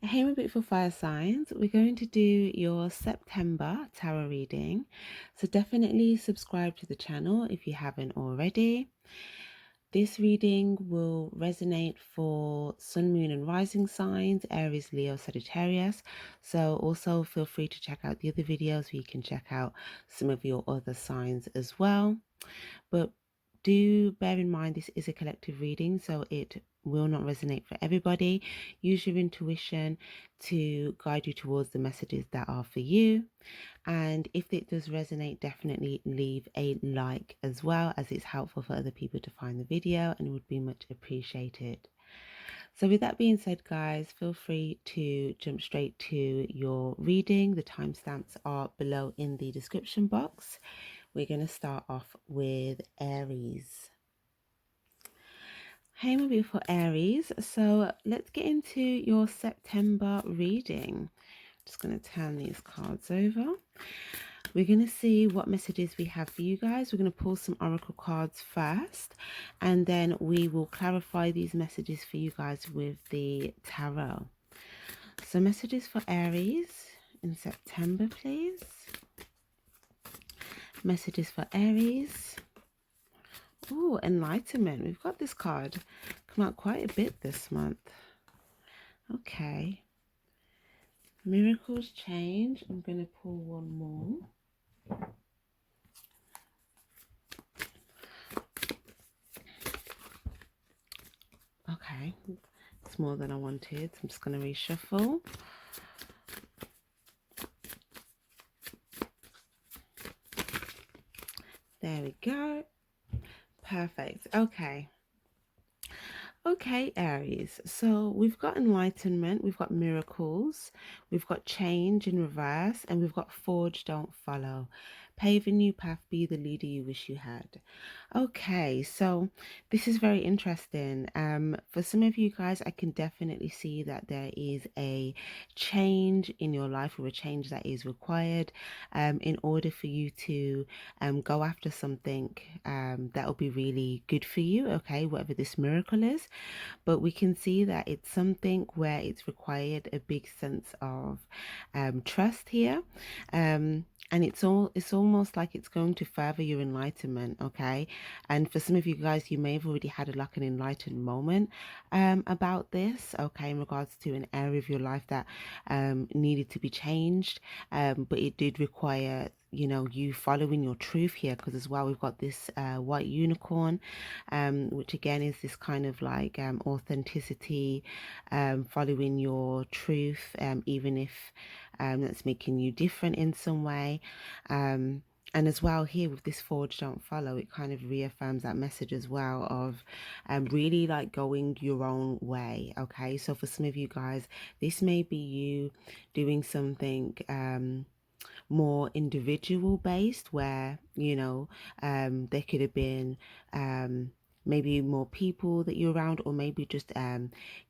Hey, my beautiful fire signs. We're going to do your September tarot reading. So definitely subscribe to the channel if you haven't already. This reading will resonate for Sun, Moon, and Rising signs, Aries, Leo, Sagittarius. So also feel free to check out the other videos where you can check out some of your other signs as well. But do bear in mind this is a collective reading, so it will not resonate for everybody. Use your intuition to guide you towards the messages that are for you. And if it does resonate, definitely leave a like as well, as it's helpful for other people to find the video and would be much appreciated. So with that being said, guys, feel free to jump straight to your reading. The timestamps are below in the description box. We're going to start off with Aries. Hey, my beautiful Aries. So let's get into your September reading. Just going to turn these cards over. We're going to see what messages we have for you guys. We're going to pull some oracle cards first, and then we will clarify these messages for you guys with the tarot. So messages for Aries in September, please. Messages for Aries. Oh, enlightenment. We've got this card come out quite a bit this month. Okay. Miracles change. I'm going to pull one more. Okay. It's more than I wanted. I'm just going to reshuffle. There we go. Perfect. Okay. Okay, Aries. So we've got enlightenment, we've got miracles, we've got change in reverse, and we've got forge, don't follow. Pave a new path, be the leader you wish you had. Okay, so this is very interesting. For some of you guys, I can definitely see that there is a change in your life, or a change that is required in order for you to go after something that will be really good for you, okay, whatever this miracle is. But we can see that it's something where it's required a big sense of trust here. And it's almost like it's going to further your enlightenment, okay? And for some of you guys, you may have already had like an enlightened moment about this, okay, in regards to an area of your life that needed to be changed, but it did require, you know, you following your truth here, because as well we've got this white unicorn, which again is this kind of like authenticity, following your truth, even if that's making you different in some way. And as well here with this forge don't follow, it kind of reaffirms that message as well of really like going your own way, okay? So for some of you guys, this may be you doing something more individual based, where, you know, there could have been maybe more people that you're around, or maybe just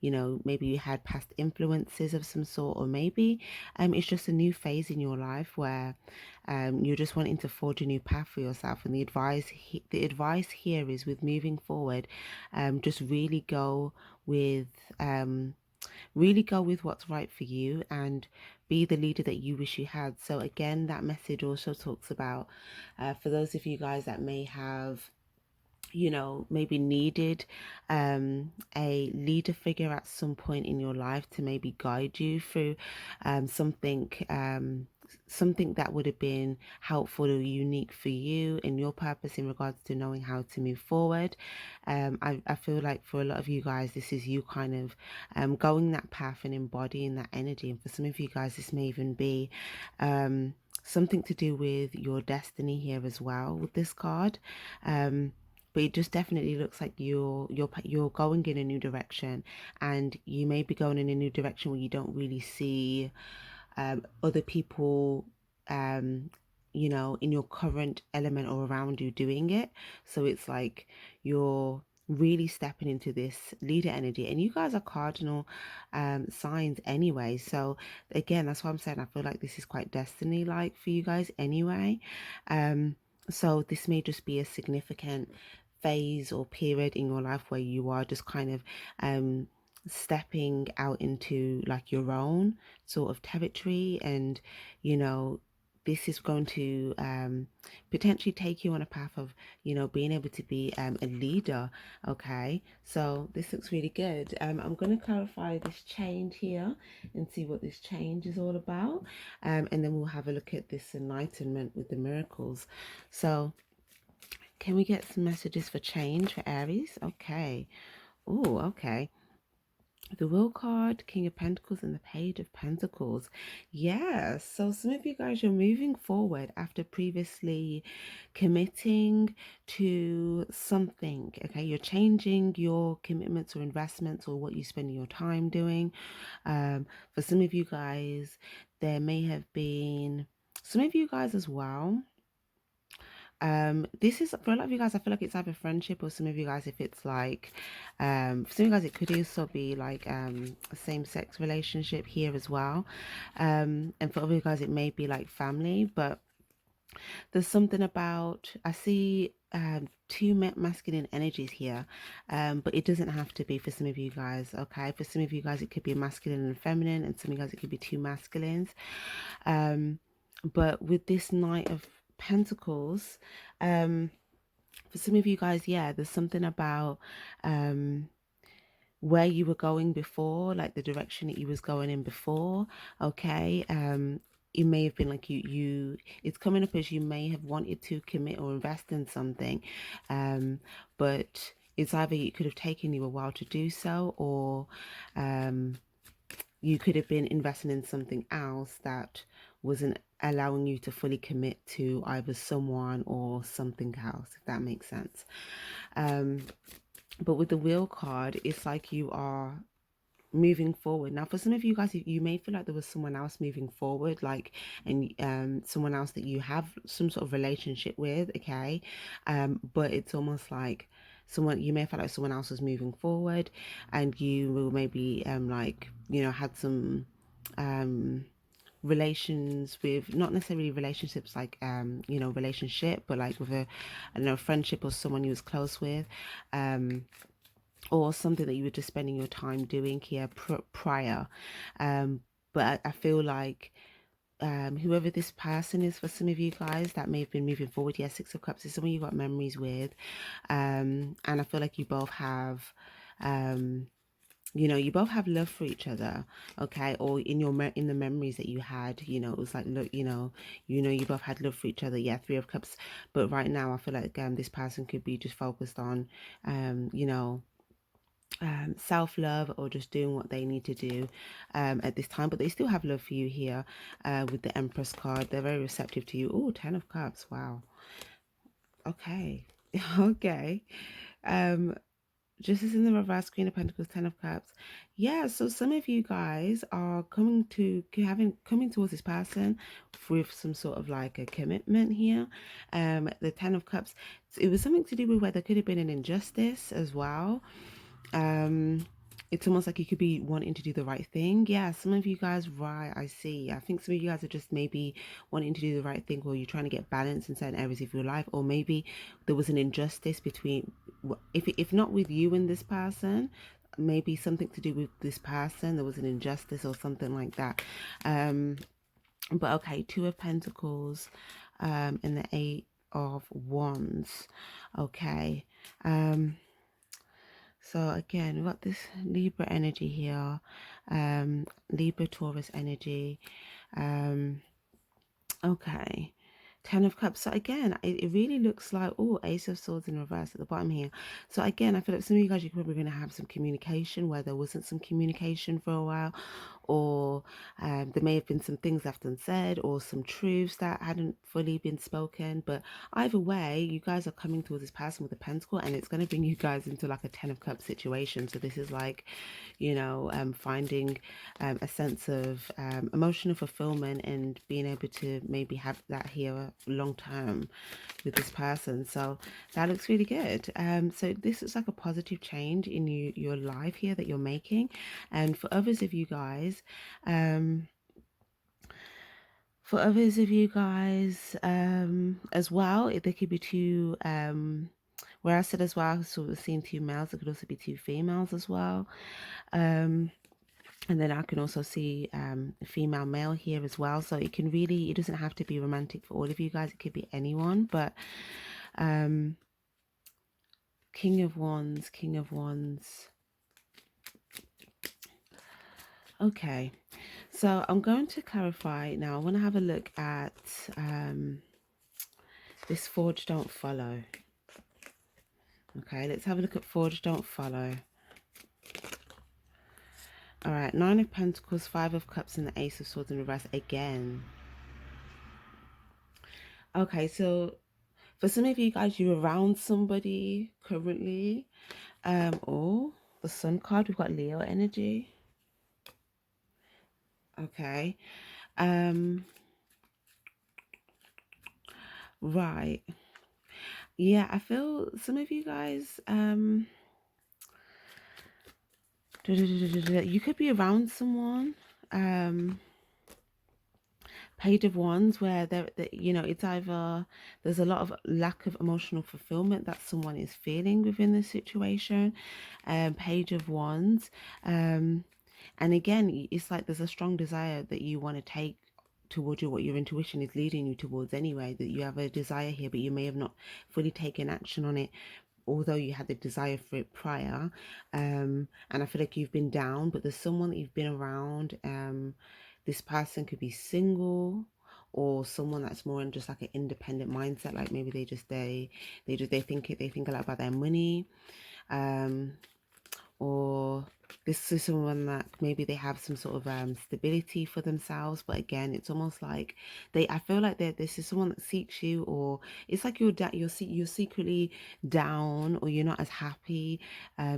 you know, maybe you had past influences of some sort, or maybe it's just a new phase in your life where you're just wanting to forge a new path for yourself. And the advice here is, with moving forward, just really go with what's right for you, and be the leader that you wish you had. So again, that message also talks about for those of you guys that may have, you know, maybe needed a leader figure at some point in your life to maybe guide you through something that would have been helpful or unique for you and your purpose in regards to knowing how to move forward. I feel like for a lot of you guys, this is you kind of going that path and embodying that energy. And for some of you guys, this may even be something to do with your destiny here as well with this card. But it just definitely looks like you're going in a new direction, and you may be going in a new direction where you don't really see other people, you know, in your current element or around you doing it. So it's like you're really stepping into this leader energy, and you guys are cardinal signs anyway. So again, that's why I'm saying I feel like this is quite destiny like for you guys anyway. So this may just be a significant phase or period in your life where you are just kind of stepping out into like your own sort of territory, and you know this is going to potentially take you on a path of being able to be a leader. Okay, so this looks really good. I'm going to clarify this change here and see what this change is all about, and then we'll have a look at this enlightenment with the miracles. So can we get some messages for change for Aries? Okay. Oh, okay. The Will card, King of Pentacles, and the Page of Pentacles. Yeah, so some of you guys, you're moving forward after previously committing to something. Okay, you're changing your commitments or investments or what you spend your time doing. For some of you guys, there may have been some of you guys as well. This is for a lot of you guys, I feel like it's either friendship, or some of you guys, if it's like for some of you guys, it could also be like a same-sex relationship here as well. And for other you guys, it may be like family. But there's something about, I see two masculine energies here, but it doesn't have to be for some of you guys. Okay, for some of you guys it could be masculine and feminine, and some of you guys it could be two masculines. But with this Knight of Pentacles, for some of you guys, yeah, there's something about where you were going before, like the direction that you was going in before. Okay, it may have been like it's coming up as you may have wanted to commit or invest in something, but it's either it could have taken you a while to do so, or you could have been investing in something else that wasn't allowing you to fully commit to either someone or something else, if that makes sense. But with the Wheel card, it's like you are moving forward. Now for some of you guys, you may feel like there was someone else moving forward, like, and someone else that you have some sort of relationship with. Okay, but it's almost like someone, you may feel like someone else was moving forward, and you will maybe like had some relations with, not necessarily relationships like relationship, but like with a, I don't know, friendship or someone you was close with, or something that you were just spending your time doing here prior. But I feel like whoever this person is, for some of you guys that may have been moving forward, yeah, Six of Cups is someone you got memories with, and I feel like you both have you both have love for each other. Okay, or in your in the memories that you had, it was like, look, you both had love for each other. Yeah, Three of Cups. But right now I feel like this person could be just focused on self-love, or just doing what they need to do at this time, but they still have love for you here. With the Empress card, they're very receptive to you. Oh, 10 of Cups. Wow. Okay. Okay. um just as in the reverse, Queen of Pentacles, 10 of Cups. Yeah, so some of you guys are coming towards this person with some sort of like a commitment here. The 10 of Cups, it was something to do with where there could have been an injustice as well. um it's almost like you could be wanting to do the right thing. Yeah, some of you guys, right, I see. I think some of you guys are just maybe wanting to do the right thing, or you're trying to get balance in certain areas of your life, or maybe there was an injustice between, if not with you and this person, maybe something to do with this person, there was an injustice or something like that. But okay, Two of Pentacles, and the Eight of Wands. Okay. So again, we've got this Libra energy here, Libra Taurus energy. Okay, 10 of Cups. So again, it really looks like, oh, Ace of Swords in reverse at the bottom here. So again, I feel like some of you guys, you're probably going to have some communication where there wasn't some communication for a while, or there may have been some things left unsaid, or some truths that hadn't fully been spoken. But either way, you guys are coming towards this person with a pentacle, and it's going to bring you guys into like a 10 of Cups situation. So this is like, finding a sense of emotional fulfillment, and being able to maybe have that here long term with this person. So that looks really good. So this looks like a positive change in your life here that you're making. And for others of you guys, as well, there could be two where I said as well, so we're seeing two males, it could also be two females as well. And then I can also see a female male here as well. So it can really, it doesn't have to be romantic for all of you guys. It could be anyone, but King of Wands, King of Wands. Okay, so I'm going to clarify now. I want to have a look at this Forge Don't Follow. Okay, let's have a look at Forge Don't Follow. All right, Nine of Pentacles, Five of Cups, and the Ace of Swords in reverse again. Okay, so for some of you guys, you're around somebody currently. Oh, the Sun card, we've got Leo energy. Okay. Right. Yeah, I feel some of you guys, you could be around someone. Page of Wands, where you know, it's either there's a lot of lack of emotional fulfillment that someone is feeling within this situation. Page of Wands, and again, it's like there's a strong desire that you want to take towards you, what your intuition is leading you towards anyway, that you have a desire here, but you may have not fully taken action on it, although you had the desire for it prior. And I feel like you've been down, but there's someone that you've been around. This person could be single, or someone that's more in just like an independent mindset, like maybe they think a lot about their money, or this is someone that maybe they have some sort of stability for themselves, but again, it's almost like I feel like this is someone that seeks you, or it's like you're secretly down, or you're not as happy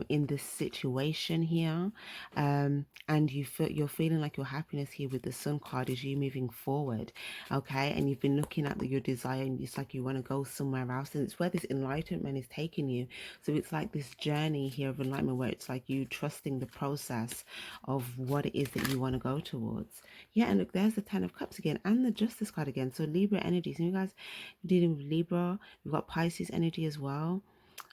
in this situation here, and you're feeling like your happiness here with the Sun card is you moving forward. Okay, and you've been looking at your desire, and it's like you want to go somewhere else, and it's where this enlightenment is taking you. So it's like this journey here of enlightenment, where it's like you trusting the process of what it is that you want to go towards. Yeah, and look, there's the Ten of Cups again, and the Justice card again. So Libra energy. So you guys dealing with Libra. We've got Pisces energy as well.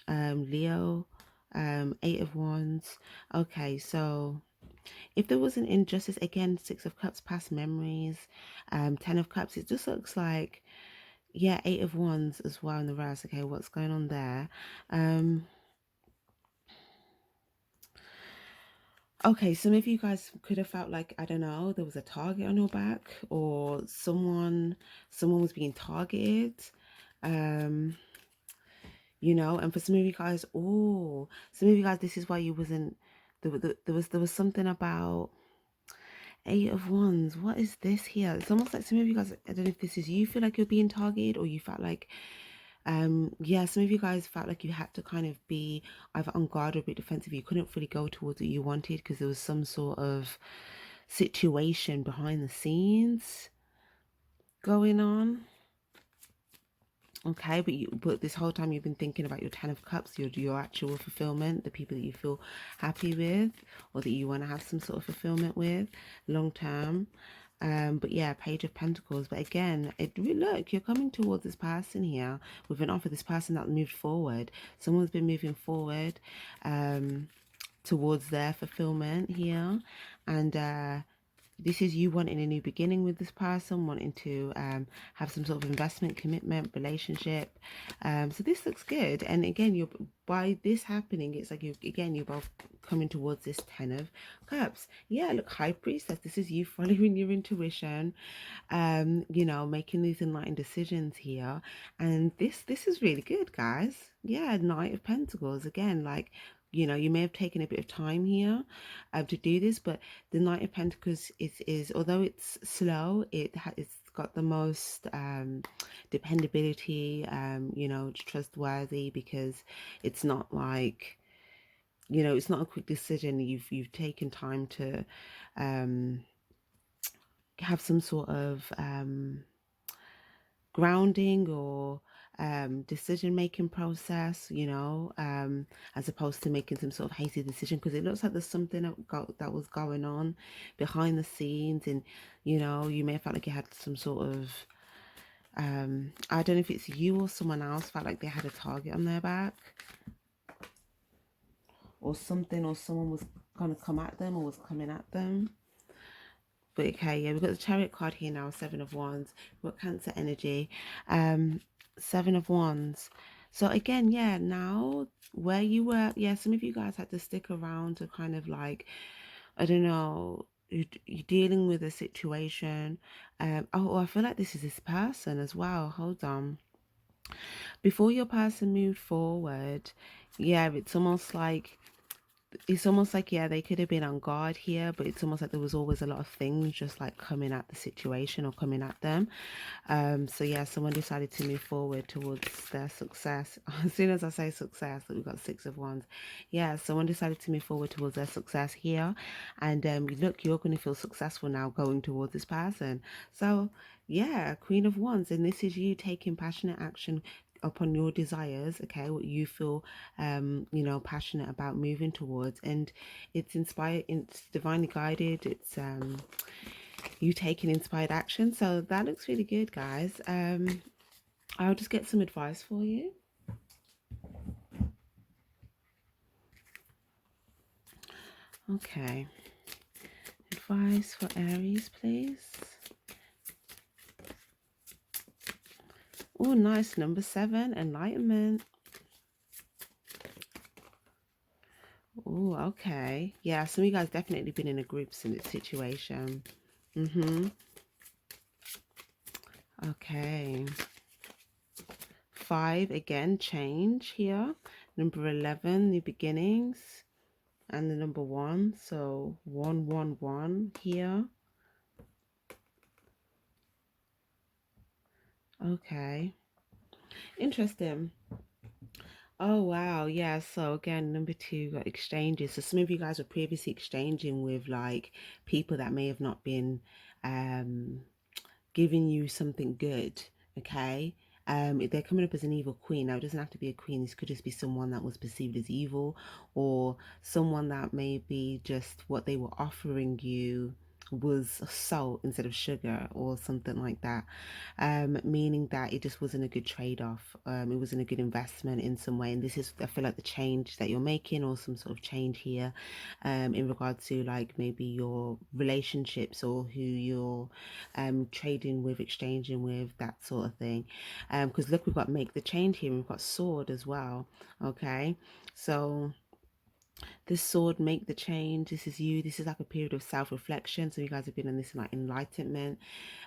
Leo, Eight of Wands. Okay, so if there was an injustice, again, Six of Cups, past memories, Ten of Cups, it just looks like, yeah, Eight of Wands as well in the reverse. Okay, what's going on there? Okay, some of you guys could have felt like, I don't know, there was a target on your back, or someone was being targeted. You know, and for some of you guys, oh, some of you guys, this is why you wasn't, there was something about Eight of Wands. What is this here? It's almost like some of you guys, I don't know if this is you feel like you're being targeted, or you felt like, yeah, some of you guys felt like you had to kind of be either on guard or a bit defensive. You couldn't really go towards what you wanted because there was some sort of situation behind the scenes going on. Okay, but this whole time you've been thinking about your Ten of Cups, your actual fulfillment, the people that you feel happy with, or that you want to have some sort of fulfillment with long term. But yeah, Page of Pentacles. But again, look, you're coming towards this person here with an offer. This person that moved forward. Someone's been moving forward towards their fulfillment here, and this is you wanting a new beginning with this person, wanting to have some sort of investment, commitment, relationship. So this looks good. And again, you're by this happening, it's like you're both coming towards this Ten of Cups. Yeah, look, High Priestess. This is you following your intuition, you know, making these enlightened decisions here. And this is really good, guys. Yeah, Knight of Pentacles again, like, you know, you may have taken a bit of time here to do this, but the Knight of Pentacles is although it's slow, it's got the most dependability, you know, it's trustworthy, because it's not like, you know, it's not a quick decision. You've taken time to have some sort of grounding, or decision making process, you know, as opposed to making some sort of hasty decision, because it looks like there's something that was going on behind the scenes, and you know, you may have felt like you had some sort of I don't know if it's you or someone else felt like they had a target on their back or something, or someone was going to come at them or was coming at them. But okay, yeah, we've got the Chariot card here now, Seven of Wands. We've got Cancer energy, um, Seven of Wands. So again, yeah, now where you were, yeah, some of you guys had to stick around to kind of like, I don't know, you're dealing with a situation. Oh, I feel like this is this person as well. Hold on. Before your person moved forward, yeah, it's almost like, yeah, they could have been on guard here, but it's almost like there was always a lot of things just like coming at the situation or coming at them. So yeah, someone decided to move forward towards their success. As soon as I say success, we've got Six of Wands. Yeah, someone decided to move forward towards their success here. And look, you're going to feel successful now going towards this person. So yeah, Queen of Wands, and this is you taking passionate action upon your desires, okay, what you feel passionate about moving towards, and it's inspired, it's divinely guided, it's you taking inspired action. So that looks really good, guys. I'll just get some advice for you. Okay, advice for Aries, please. Oh, nice. Number 7, enlightenment. Oh, okay. Yeah, some of you guys definitely been in a group situation. Okay. 5, again, change here. Number 11, new beginnings. And the number 1, so 111 here. Okay. Interesting. Oh wow, yeah. So again, number 2 got exchanges. So some of you guys were previously exchanging with like people that may have not been um giving you something good, okay? If they're coming up as an evil queen, now it doesn't have to be a queen, this could just be someone that was perceived as evil, or someone that maybe just what they were offering you was salt instead of sugar or something like that, meaning that it just wasn't a good trade-off. It wasn't a good investment in some way, and this is, I feel like, the change that you're making, or some sort of change here, in regards to like maybe your relationships or who you're trading with, exchanging with, that sort of thing. Because look, we've got make the change here, and we've got sword as well. Okay, so this sword, make the change, this is you, this is like a period of self-reflection. So you guys have been in this like enlightenment,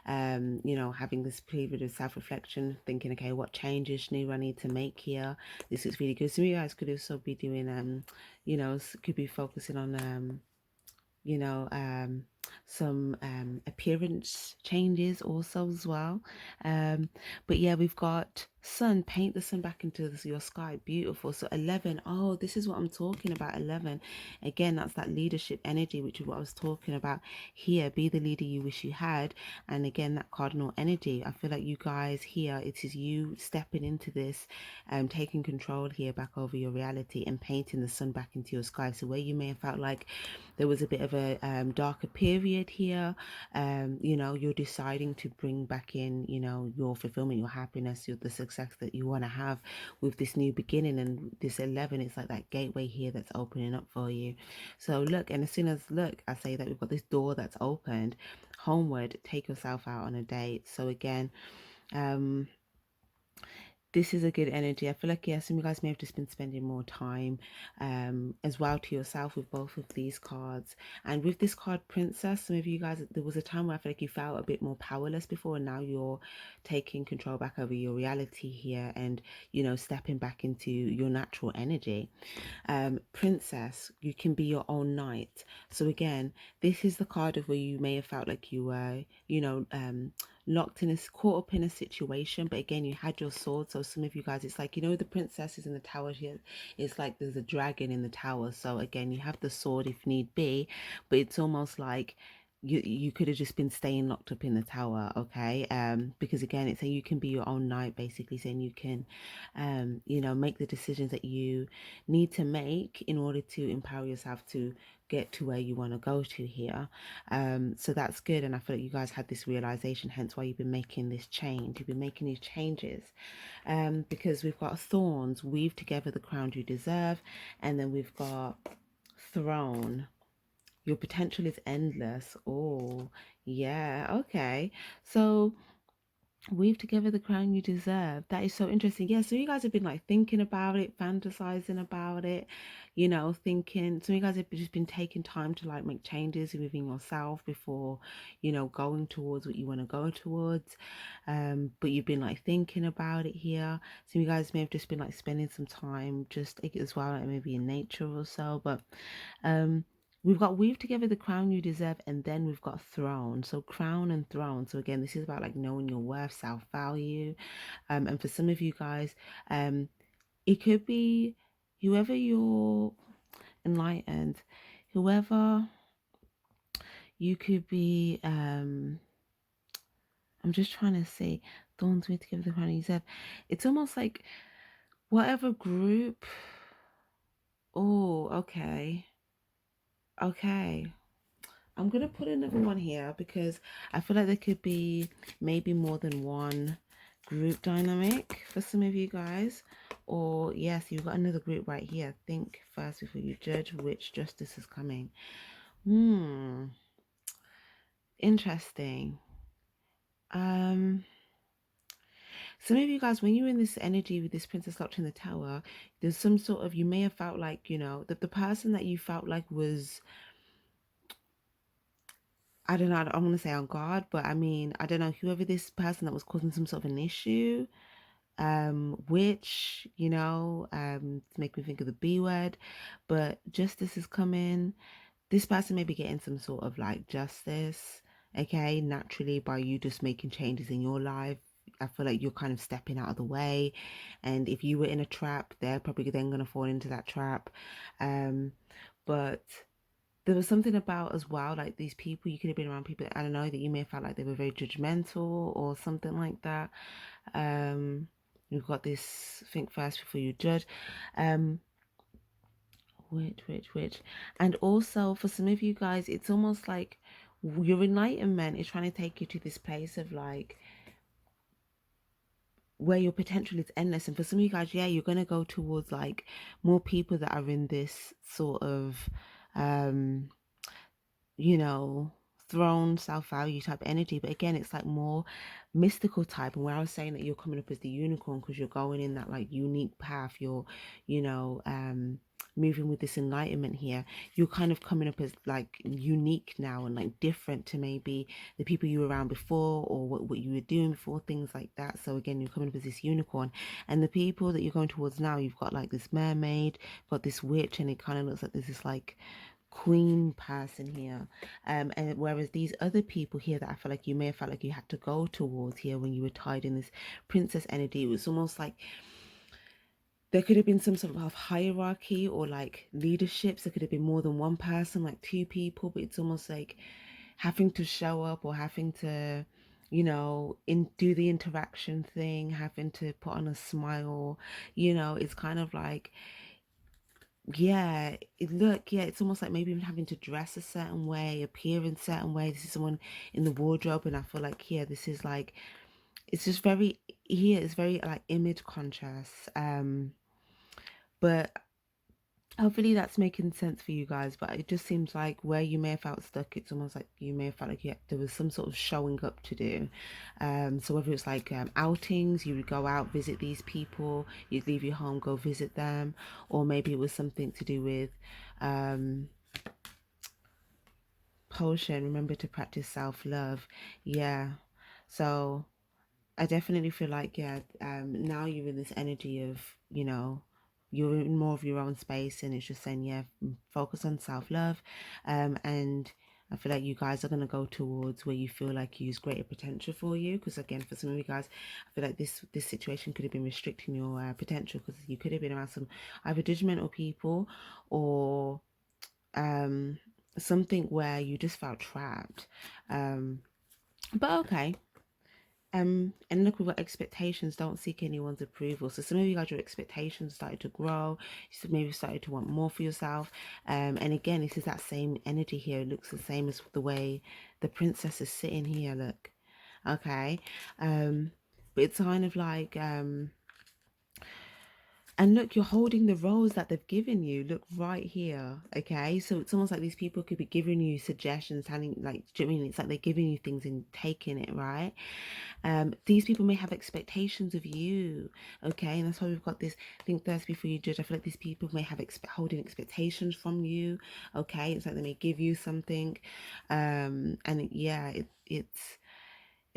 having this period of self-reflection, thinking, okay, what changes new I need to make here. This is really good. So you guys could also be doing could be focusing on you know, some appearance changes also as well. But yeah, we've got sun, paint the sun back into your sky. Beautiful. So 11, oh, this is what I'm talking about. 11, again, that's that leadership energy, which is what I was talking about here. Be the leader you wish you had. And again, that cardinal energy. I feel like you guys here, it is you stepping into this, taking control here back over your reality and painting the sun back into your sky. So where you may have felt like there was a bit of a darker period here, you're deciding to bring back in, your fulfillment, your happiness, the success that you want to have with this new beginning. And this 11, it's like that gateway here that's opening up for you. So look, and as soon as, look, I say that we've got this door that's opened homeward, take yourself out on a date. So again, this is a good energy. I feel like, yeah, some of you guys may have just been spending more time as well to yourself with both of these cards. And with this card, Princess, some of you guys, there was a time where I feel like you felt a bit more powerless before, and now you're taking control back over your reality here, and, stepping back into your natural energy. Princess, you can be your own knight. So again, this is the card of where you may have felt like you were, locked in caught up in a situation, but again, you had your sword. So some of you guys, it's like, the princesses in the tower here, it's like there's a dragon in the tower. So again, you have the sword if need be, but it's almost like you could have just been staying locked up in the tower, okay? Because again, it's saying you can be your own knight, basically saying you can, you know, make the decisions that you need to make in order to empower yourself to get to where you want to go to here. So that's good, and I feel like you guys had this realization, hence why you've been making this change. You've been making these changes, because we've got thorns, weave together the crown you deserve, and then we've got throne. Your potential is endless. Oh, yeah. Okay. So weave together the crown you deserve. That is so interesting. Yeah. So you guys have been like thinking about it, fantasizing about it, you know, thinking. So you guys have just been taking time to like make changes within yourself before, you know, going towards what you want to go towards. But you've been like thinking about it here. So you guys may have just been like spending some time just like, as well, like maybe in nature or so. But we've got weave together the crown you deserve, and then we've got throne. So crown and throne. So again, this is about like knowing your worth, self-value. And for some of you guys, it could be whoever you're enlightened, whoever you could be. I'm just trying to say, thorns weave together the crown you deserve. It's almost like whatever group. Oh, okay. Okay. I'm gonna put another one here because I feel like there could be maybe more than one group dynamic for some of you guys. Or yes, you've got another group right here. Think first before you judge which justice is coming. Interesting. Some of you guys, when you're in this energy with this princess locked in the tower, there's some sort of, you may have felt like, you know, that the person that you felt like was, I don't know, I'm going to say on guard, but I mean, I don't know, whoever this person that was causing some sort of an issue, which, you know, to make me think of the B word, but justice is coming. This person may be getting some sort of like justice, okay, naturally by you just making changes in your life. I feel like you're kind of stepping out of the way, and if you were in a trap, they're probably then going to fall into that trap. But there was something about as well, like these people, you could have been around people, I don't know, that you may have felt like they were very judgmental or something like that. You've got this think first before you judge. Um, which. And also for some of you guys, it's almost like your enlightenment is trying to take you to this place of like where your potential is endless. And for some of you guys, yeah, you're gonna go towards like more people that are in this sort of you know, throne, self-value type energy. But again, it's like more mystical type. And where I was saying that you're coming up as the unicorn because you're going in that like unique path, you're, you know, moving with this enlightenment here, you're kind of coming up as like unique now and like different to maybe the people you were around before or what you were doing before, things like that. So again, you're coming up as this unicorn. And the people that you're going towards now, you've got like this mermaid, got this witch, and it kind of looks like there's this like queen person here, and whereas these other people here that I feel like you may have felt like you had to go towards here when you were tied in this princess energy, it was almost like there could have been some sort of hierarchy or like leaderships. There could have been more than one person, like two people, but it's almost like having to show up or having to, you know, do the interaction thing, having to put on a smile, you know, it's kind of like, yeah, it's almost like maybe even having to dress a certain way, appear in certain way. This is someone in the wardrobe, and I feel like here, this is like, it's just very, here, it's very like image conscious. But hopefully that's making sense for you guys. But it just seems like where you may have felt stuck, it's almost like you may have felt like there was some sort of showing up to do. So whether it's like outings, you would go out, visit these people, you'd leave your home, go visit them, or maybe it was something to do with potion. Remember to practice self-love. Yeah. So I definitely feel like, yeah, now you're in this energy of, you know, you're in more of your own space, and it's just saying, yeah, focus on self-love. And I feel like you guys are going to go towards where you feel like you use greater potential for you. Because again, for some of you guys, I feel like this situation could have been restricting your potential, because you could have been around some either judgmental people or something where you just felt trapped. But okay. And look, we've got expectations. Don't seek anyone's approval. So some of you guys, your expectations started to grow. You maybe started to want more for yourself. And again, this is that same energy here. It looks the same as the way the princess is sitting here. Look, okay. But it's kind of like and look, you're holding the roles that they've given you. Look right here. Okay. So it's almost like these people could be giving you suggestions, telling, like, do you know what I mean? It's like they're giving you things and taking it, right? These people may have expectations of you. Okay. And that's why we've got this think first before you judge. I feel like these people may have holding expectations from you. Okay. It's like they may give you something. And yeah,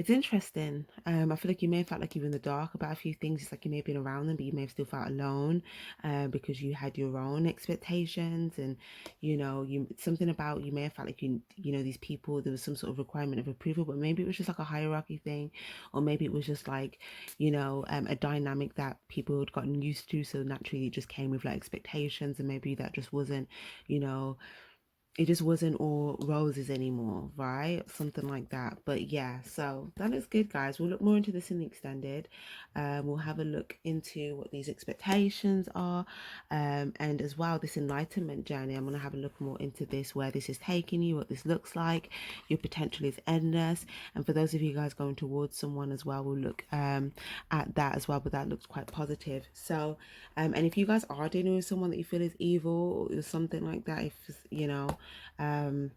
it's interesting. I feel like you may have felt like you were in the dark about a few things. It's like you may have been around them, but you may have still felt alone because you had your own expectations, and something about you may have felt like these people, there was some sort of requirement of approval, but maybe it was just like a hierarchy thing, or maybe it was just like a dynamic that people had gotten used to, so naturally it just came with like expectations, and maybe that just wasn't you know it just wasn't all roses anymore, right? Something like that. But yeah, so that is good, guys. We'll look more into this in the extended. We'll have a look into what these expectations are, and as well this enlightenment journey. I'm going to have a look more into this, where this is taking you, what this looks like. Your potential is endless, and for those of you guys going towards someone as well, we'll look at that as well. But that looks quite positive. So and if you guys are dealing with someone that you feel is evil or something like that, if um,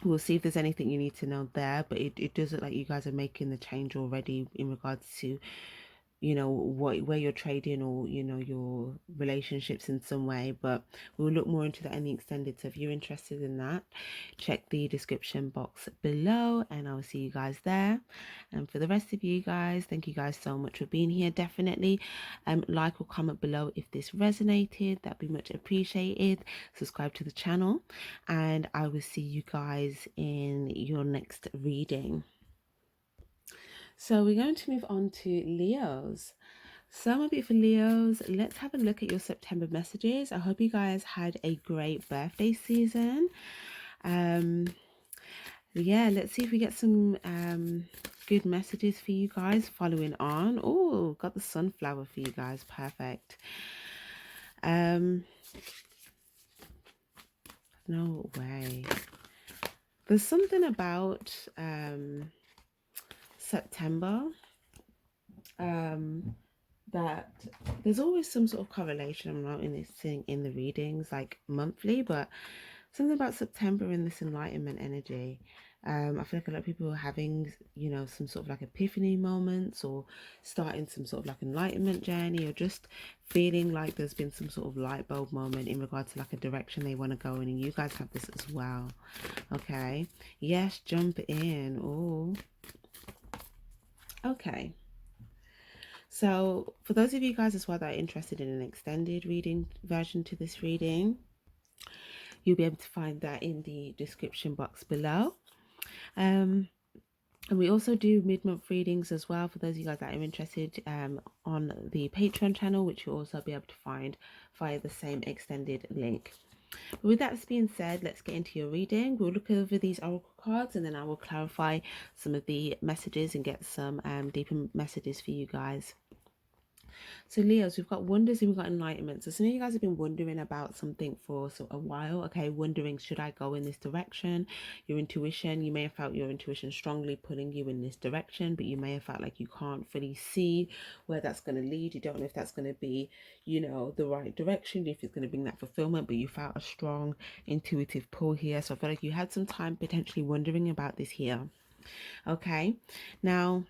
we'll see if there's anything you need to know there. But it does look like you guys are making the change already in regards to where you're trading, or your relationships in some way. But we'll look more into that in the extended. So if you're interested in that, check the description box below, and I'll see you guys there. And for the rest of you guys, thank you guys so much for being here. Definitely like or comment below if this resonated. That'd be much appreciated. Subscribe to the channel, and I will see you guys in your next reading. So we're going to move on to Leos. So my beautiful Leos, let's have a look at your September messages. I hope you guys had a great birthday season. Yeah, let's see if we get some good messages for you guys following on. Oh, got the sunflower for you guys. Perfect. No way. There's something about September that there's always some sort of correlation. I'm not in this thing in the readings like monthly, but something about September in this enlightenment energy. I feel like a lot of people are having, some sort of like epiphany moments, or starting some sort of like enlightenment journey, or just feeling like there's been some sort of light bulb moment in regards to like a direction they want to go in. And you guys have this as well. Okay. Yes, jump in. Oh, okay. So for those of you guys as well that are interested in an extended reading version to this reading, you'll be able to find that in the description box below. And we also do mid-month readings as well for those of you guys that are interested on the Patreon channel, which you'll also be able to find via the same extended link. But with that being said, let's get into your reading. We'll look over these oracle cards, and then I will clarify some of the messages and get some deeper messages for you guys. So Leos, we've got wonders and we've got enlightenment. So some of you guys have been wondering about something for a while. Okay, wondering, should I go in this direction? Your intuition, you may have felt your intuition strongly pulling you in this direction, but you may have felt like you can't fully see where that's going to lead. You don't know if that's going to be, the right direction, if it's going to bring that fulfillment, but you felt a strong intuitive pull here. So I feel like you had some time potentially wondering about this here. Okay, now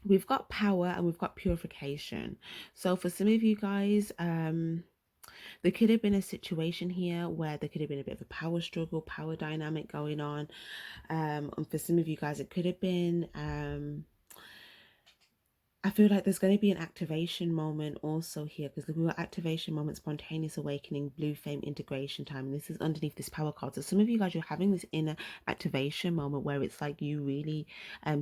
we've got power and we've got purification. So for some of you guys, there could have been a situation here where there could have been a bit of a power struggle, power dynamic going on. And for some of you guys, it could have been I feel like there's going to be an activation moment also here, because we were activation moment, spontaneous awakening, blue flame integration time, and this is underneath this power card. So some of you guys, you're having this inner activation moment where it's like you really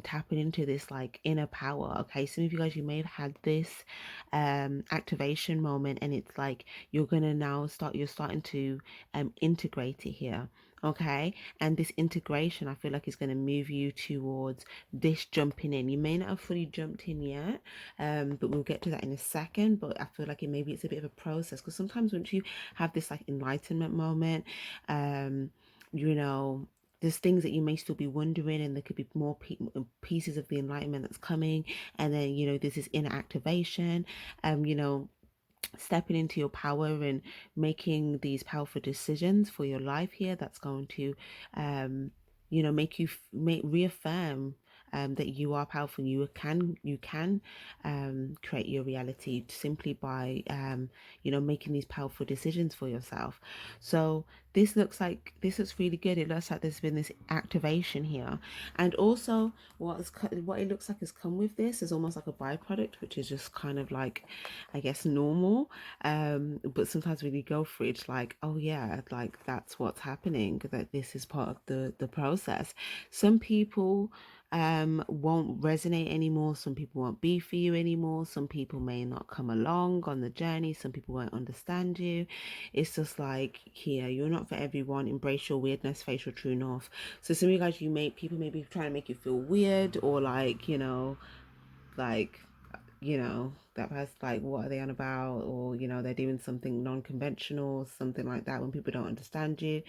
tapping into this like inner power. Okay, some of you guys, you may have had this activation moment, and it's like you're gonna now you're starting to integrate it here. Okay, and this integration I feel like is going to move you towards this jumping in. You may not have fully jumped in yet, but we'll get to that in a second. But I feel like maybe it's a bit of a process, because sometimes once you have this like enlightenment moment, um you know, there's things that you may still be wondering, and there could be more pieces of the enlightenment that's coming, and then there's this inner activation, you know, stepping into your power and making these powerful decisions for your life here, that's going to make you reaffirm that you are powerful. You can create your reality simply by making these powerful decisions for yourself. So this looks really good. It looks like there's been this activation here, and also what it looks like has come with this is almost like a byproduct, which is just kind of like, I guess, normal. But sometimes when you go through it, it's like, oh yeah, like that's what's happening, that this is part of the process. Some people won't resonate anymore. Some people won't be for you anymore. Some people may not come along on the journey. Some people won't understand you. It's just like, here, you're not for everyone. Embrace your weirdness, face your true north. So some of you guys, people may be trying to make you feel weird, or like, like, that person, like, what are they on about? Or they're doing something non-conventional, something like that, when people don't understand you,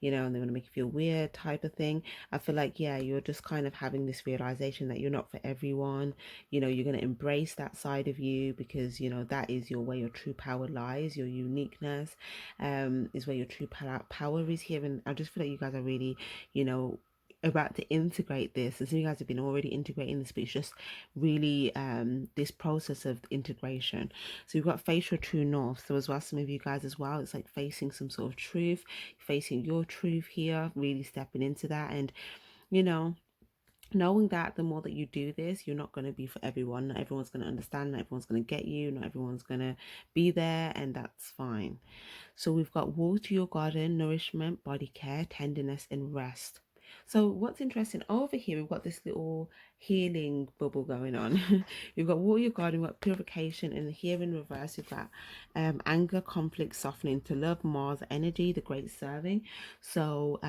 and they want to make you feel weird, type of thing. I feel like, yeah, you're just kind of having this realization that you're not for everyone. You're going to embrace that side of you, because that is where your true power lies. Your uniqueness is where your true power is here. And I just feel like you guys are really, about to integrate this, and some of you guys have been already integrating this, but it's just really this process of integration. So you've got face your true north. So as well, some of you guys as well, it's like facing some sort of truth, facing your truth here, really stepping into that. And knowing that the more that you do this, you're not going to be for everyone. Not everyone's going to understand, not everyone's going to get you, not everyone's going to be there, and that's fine. So we've got water your garden, nourishment, body care, tenderness, and rest. So what's interesting over here, we've got this little healing bubble going on. We've got water your garden, we've got purification, and here in reverse, we've got anger, conflict, softening to love, Mars energy, the great serving. So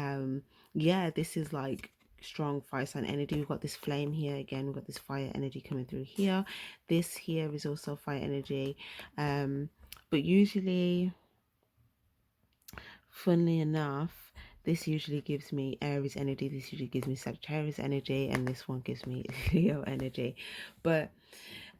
yeah, this is like strong fire sign energy. We've got this flame here again, we've got this fire energy coming through here. This here is also fire energy, but usually, funnily enough, this usually gives me Aries energy, this usually gives me Sagittarius energy, and this one gives me Leo energy. But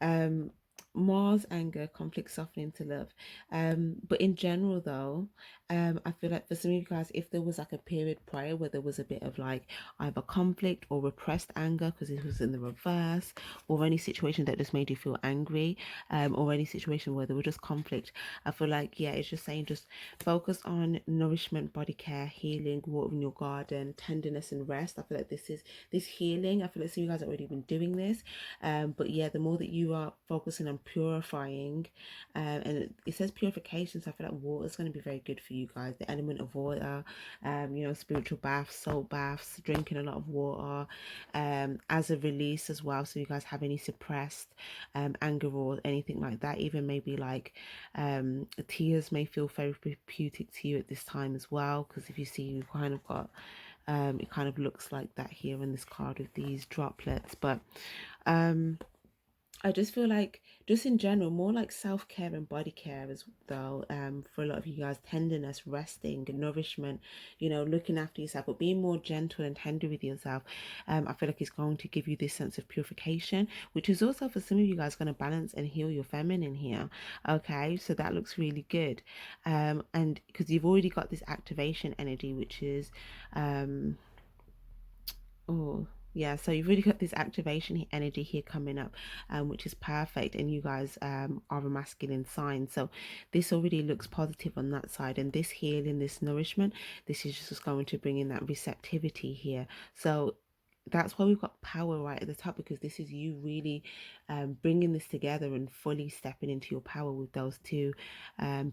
um Mars, anger, conflict, softening to love. But in general though, I feel like for some of you guys, if there was like a period prior where there was a bit of like either conflict or repressed anger because it was in the reverse, or any situation that just made you feel angry, or any situation where there was just conflict, I feel like, yeah, it's just saying, just focus on nourishment, body care, healing, watering your garden, tenderness, and rest. I feel like this healing, I feel like some of you guys have already been doing this, but yeah, the more that you are focusing on purifying, and it says purification, so I feel like water is going to be very good for you guys. The element of water, spiritual baths, salt baths, drinking a lot of water, as a release as well. So you guys have any suppressed anger or anything like that, even maybe like tears may feel therapeutic to you at this time as well, because if you see, you've kind of got it kind of looks like that here in this card with these droplets. But I just feel like, just in general, more like self-care and body care as though, for a lot of you guys, tenderness, resting, nourishment, looking after yourself, but being more gentle and tender with yourself. I feel like it's going to give you this sense of purification, which is also for some of you guys going to balance and heal your feminine here. Okay, so that looks really good. And because you've already got this activation energy, which is oh, yeah. So you've really got this activation energy here coming up, which is perfect. And you guys are a masculine sign. So this already looks positive on that side. And this healing, this nourishment, this is just going to bring in that receptivity here. So that's why we've got power right at the top, because this is you really bringing this together and fully stepping into your power with those two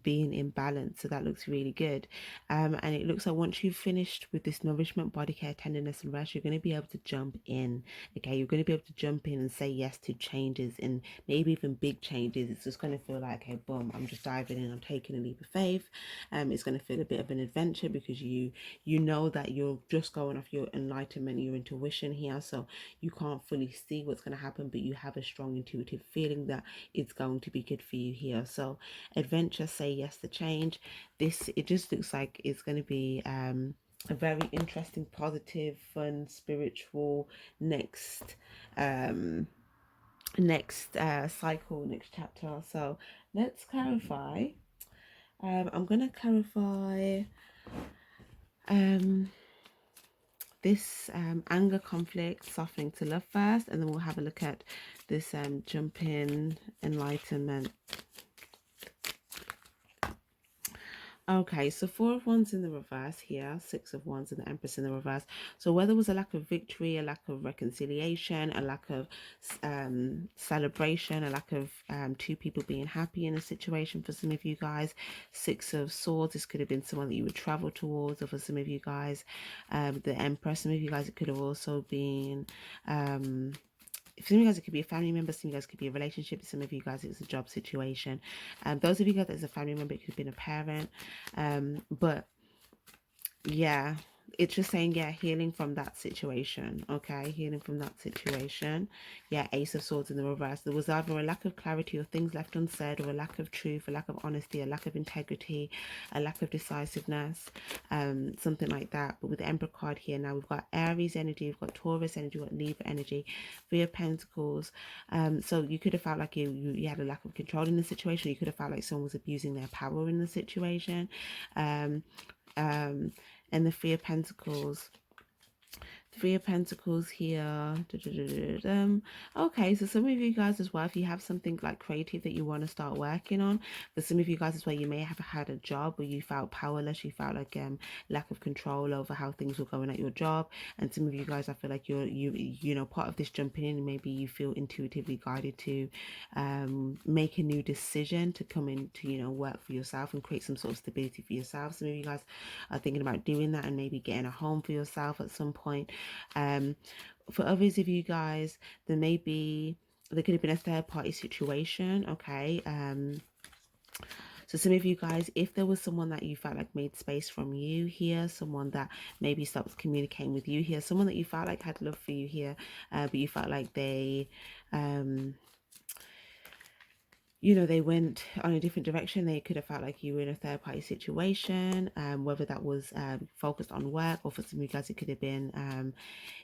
being in balance. So that looks really good. And it looks like once you've finished with this nourishment, body care, tenderness, and rest, you're going to be able to jump in. Okay, you're going to be able to jump in and say yes to changes, and maybe even big changes. It's just going to feel like, okay, boom, I'm just diving in, I'm taking a leap of faith. It's going to feel a bit of an adventure, because you know that you're just going off your enlightenment, your intuition here, so you can't fully see what's going to happen, but you have a strong intuitive feeling that it's going to be good for you here. So adventure, say yes to change. This, it just looks like it's going to be a very interesting, positive, fun, spiritual next cycle, next chapter. So let's clarify. I'm going to clarify this anger, conflict, softening to love first, and then we'll have a look at this jump in, enlightenment. Okay, so Four of Wands in the reverse here, Six of Wands and the Empress in the reverse. So whether it was a lack of victory, a lack of reconciliation, a lack of celebration, a lack of two people being happy in a situation for some of you guys. Six of Swords, this could have been someone that you would travel towards, or for some of you guys, the Empress, some of you guys, it could have also been some of you guys, it could be a family member, some of you guys could be a relationship, some of you guys it's a job situation. Those of you guys that's a family member, it could have been a parent. But yeah, it's just saying, yeah, healing from that situation. Okay, healing from that situation. Yeah, Ace of Swords in the reverse. There was either a lack of clarity, or things left unsaid, or a lack of truth, a lack of honesty, a lack of integrity, a lack of decisiveness, something like that. But with the Emperor card here, now we've got Aries energy, we've got Taurus energy, we've got Libra energy, Three of Pentacles. So you could have felt like you had a lack of control in the situation. You could have felt like someone was abusing their power in the situation. And the Three of Pentacles. Three of Pentacles here. Okay, so some of you guys as well, if you have something like creative that you want to start working on, for some of you guys as well, you may have had a job where you felt powerless, you felt like lack of control over how things were going at your job. And some of you guys, I feel like you know, part of this jumping in, maybe you feel intuitively guided to make a new decision to come in to, you know, work for yourself and create some sort of stability for yourself. Some of you guys are thinking about doing that and maybe getting a home for yourself at some point. For others of you guys, there could have been a third party situation. Okay. So some of you guys, if there was someone that you felt like made space from you here, someone that maybe stopped communicating with you here, someone that you felt like had love for you here, but you felt like they you know, they went on a different direction. They could have felt like you were in a third party situation, whether that was focused on work, or for some of you guys, it could have been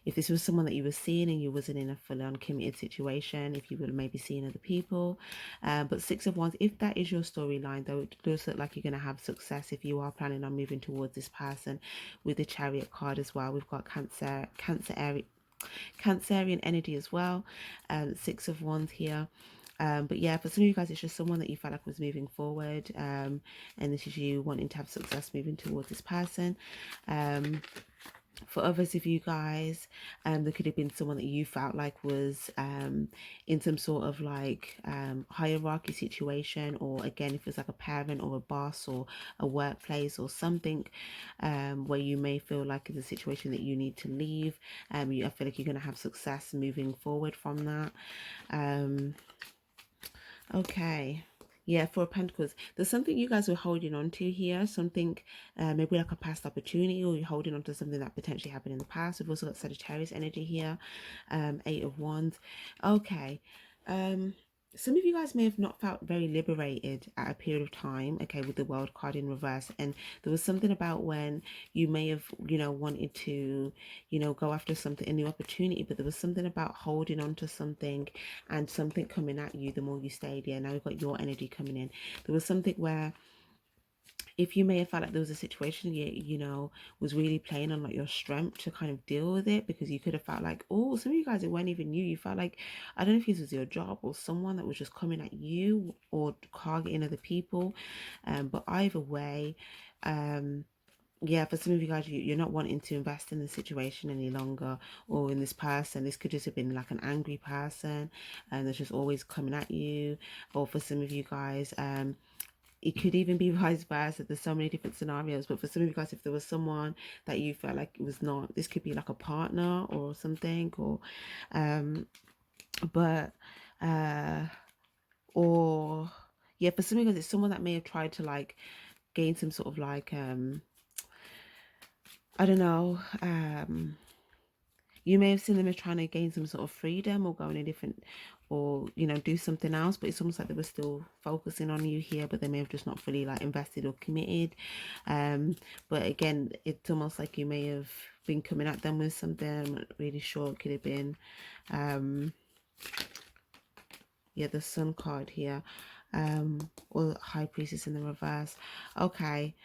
if this was someone that you were seeing and you wasn't in a full on committed situation, if you were maybe seeing other people. But Six of Wands, if that is your storyline, though, it does look like you're going to have success if you are planning on moving towards this person. With the Chariot card as well, we've got Cancerian energy as well. Six of Wands here. But yeah, for some of you guys, it's just someone that you felt like was moving forward, and this is you wanting to have success moving towards this person. For others of you guys, there could have been someone that you felt like was in some sort of like hierarchy situation, or again, if it's like a parent or a boss or a workplace or something, where you may feel like it's a situation that you need to leave. I feel like you're going to have success moving forward from that. Okay. Yeah, Four of Pentacles. There's something you guys were holding on to here. Something, maybe like a past opportunity, or you're holding on to something that potentially happened in the past. We've also got Sagittarius energy here. Eight of Wands. Okay. Some of you guys may have not felt very liberated at a period of time, okay, with the World card in reverse. And there was something about when you may have, you know, wanted to, you know, go after something, a new opportunity, but there was something about holding on to something and something coming at you the more you stayed. Yeah, now we've got your energy coming in. There was something where, if you may have felt like there was a situation you know, was really playing on like your strength to kind of deal with it, because you could have felt like, oh, some of you guys, it weren't even you felt like, I don't know if this was your job or someone that was just coming at you or targeting other people, but either way, yeah, for some of you guys, you're not wanting to invest in the situation any longer, or in this person. This could just have been like an angry person and that's just always coming at you. Or for some of you guys, it could even be vice versa. There's so many different scenarios, but for some of you guys, if there was someone that you felt like it was not, this could be like a partner or something, or um but uh or yeah, for some of you guys, it's someone that may have tried to like gain some sort of like I don't know, you may have seen them as trying to gain some sort of freedom or go in a different, or you know, do something else, but it's almost like they were still focusing on you here, but they may have just not fully like invested or committed. But again, it's almost like you may have been coming at them with something. I'm not really sure. It could have been yeah, the Sun card here, or High Priestess in the reverse. Okay.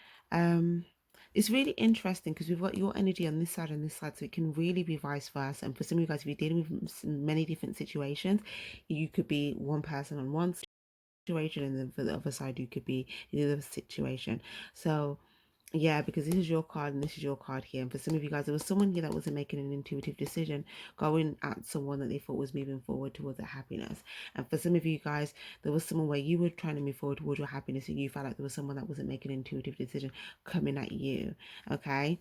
It's really interesting because we've got your energy on this side and this side, so it can really be vice versa. And for some of you guys, if you're dealing with many different situations, you could be one person on one situation, and then for the other side, you could be in the other situation. So yeah, because this is your card and this is your card here. And for some of you guys, there was someone here that wasn't making an intuitive decision, going at someone that they thought was moving forward towards their happiness. And for some of you guys, there was someone where you were trying to move forward towards your happiness and you felt like there was someone that wasn't making an intuitive decision coming at you. Okay.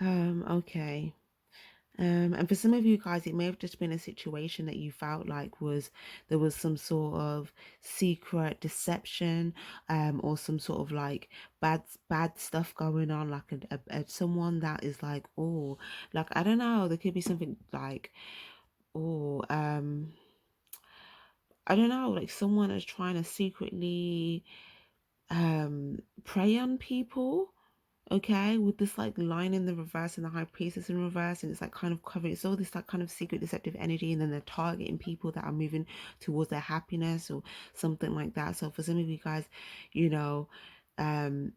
Okay. And for some of you guys, it may have just been a situation that you felt like there was some sort of secret deception, or some sort of like bad stuff going on, like someone that is like, oh, like I don't know, there could be something like, oh, I don't know, like someone is trying to secretly prey on people. Okay, with this like line in the reverse and the High Priestess in reverse, and it's like kind of covering, it's all this like kind of secret deceptive energy, and then they're targeting people that are moving towards their happiness or something like that. So for some of you guys, you know, um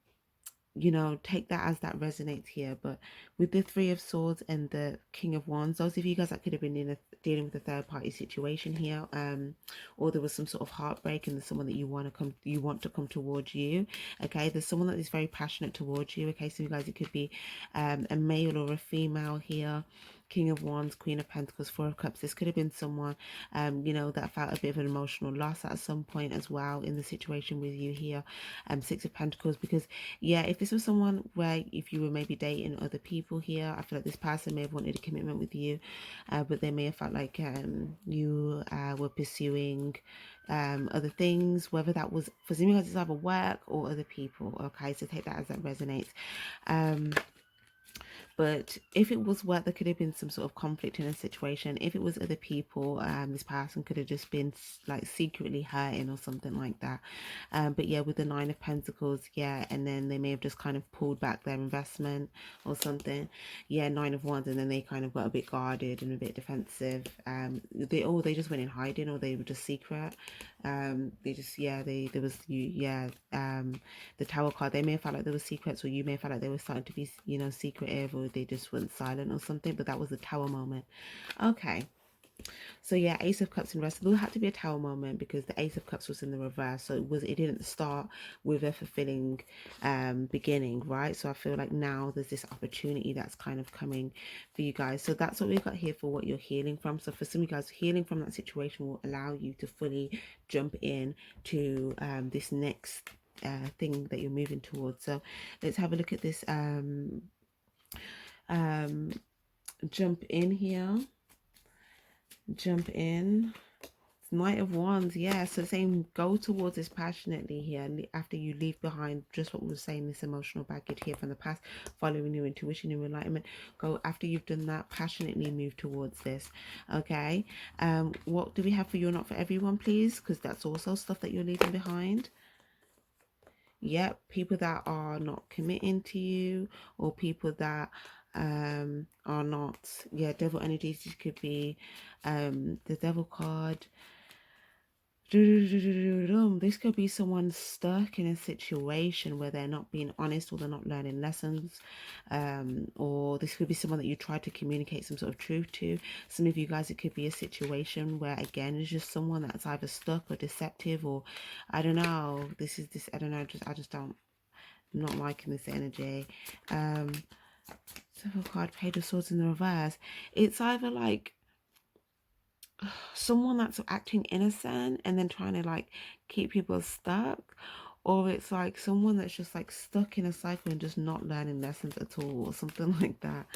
take that as that resonates here. But with the Three of Swords and the King of Wands, those of you guys that could have been dealing with a third party situation here, or there was some sort of heartbreak and there's someone that you want to come towards you. Okay, there's someone that is very passionate towards you. Okay, so you guys, it could be a male or a female here. King of Wands, Queen of Pentacles, Four of Cups. This could have been someone, that felt a bit of an emotional loss at some point as well in the situation with you here. Six of Pentacles, because yeah, if this was someone where if you were maybe dating other people here, I feel like this person may have wanted a commitment with you, but they may have felt like you were pursuing other things, whether that was for some of you guys, it's either work or other people. Okay, so take that as that resonates. But if it was work, there could have been some sort of conflict in a situation. If it was other people, this person could have just been like secretly hurting or something like that. But yeah, with the Nine of Pentacles, yeah, and then they may have just kind of pulled back their investment or something. Yeah, Nine of Wands, and then they kind of got a bit guarded and a bit defensive. They just went in hiding, or they were just secret. They just, yeah, there was you, yeah. The Tower card, they may have felt like there were secrets, or you may have felt like they were starting to be, secretive, or they just went silent or something. But that was the Tower moment. Okay. So yeah, Ace of Cups in reverse. There had to be a Tower moment because the Ace of Cups was in the reverse, so it didn't start with a fulfilling beginning, right? So I feel like now there's this opportunity that's kind of coming for you guys. So that's what we've got here for what you're healing from. So for some of you guys, healing from that situation will allow you to fully jump in to this next thing that you're moving towards. So let's have a look at this jump in here. Jump in. Knight of Wands, yeah. So saying go towards this passionately here, after you leave behind just what we were saying, this emotional baggage here from the past, following your intuition, your enlightenment. Go after you've done that, passionately move towards this. Okay. What do we have for you, not for everyone, please? Because that's also stuff that you're leaving behind. Yep, people that are not committing to you, or people that are not, yeah, devil energies. This could be the devil card. This could be someone stuck in a situation where they're not being honest or they're not learning lessons. Or this could be someone that you try to communicate some sort of truth to. Some of you guys, it could be a situation where, again, it's just someone that's either stuck or deceptive, or I don't know. I don't know. I just don't, I'm not liking this energy. Several card, Page of Swords in the reverse. It's either like someone that's acting innocent and then trying to like keep people stuck, or it's like someone that's just like stuck in a cycle and just not learning lessons at all, or something like that.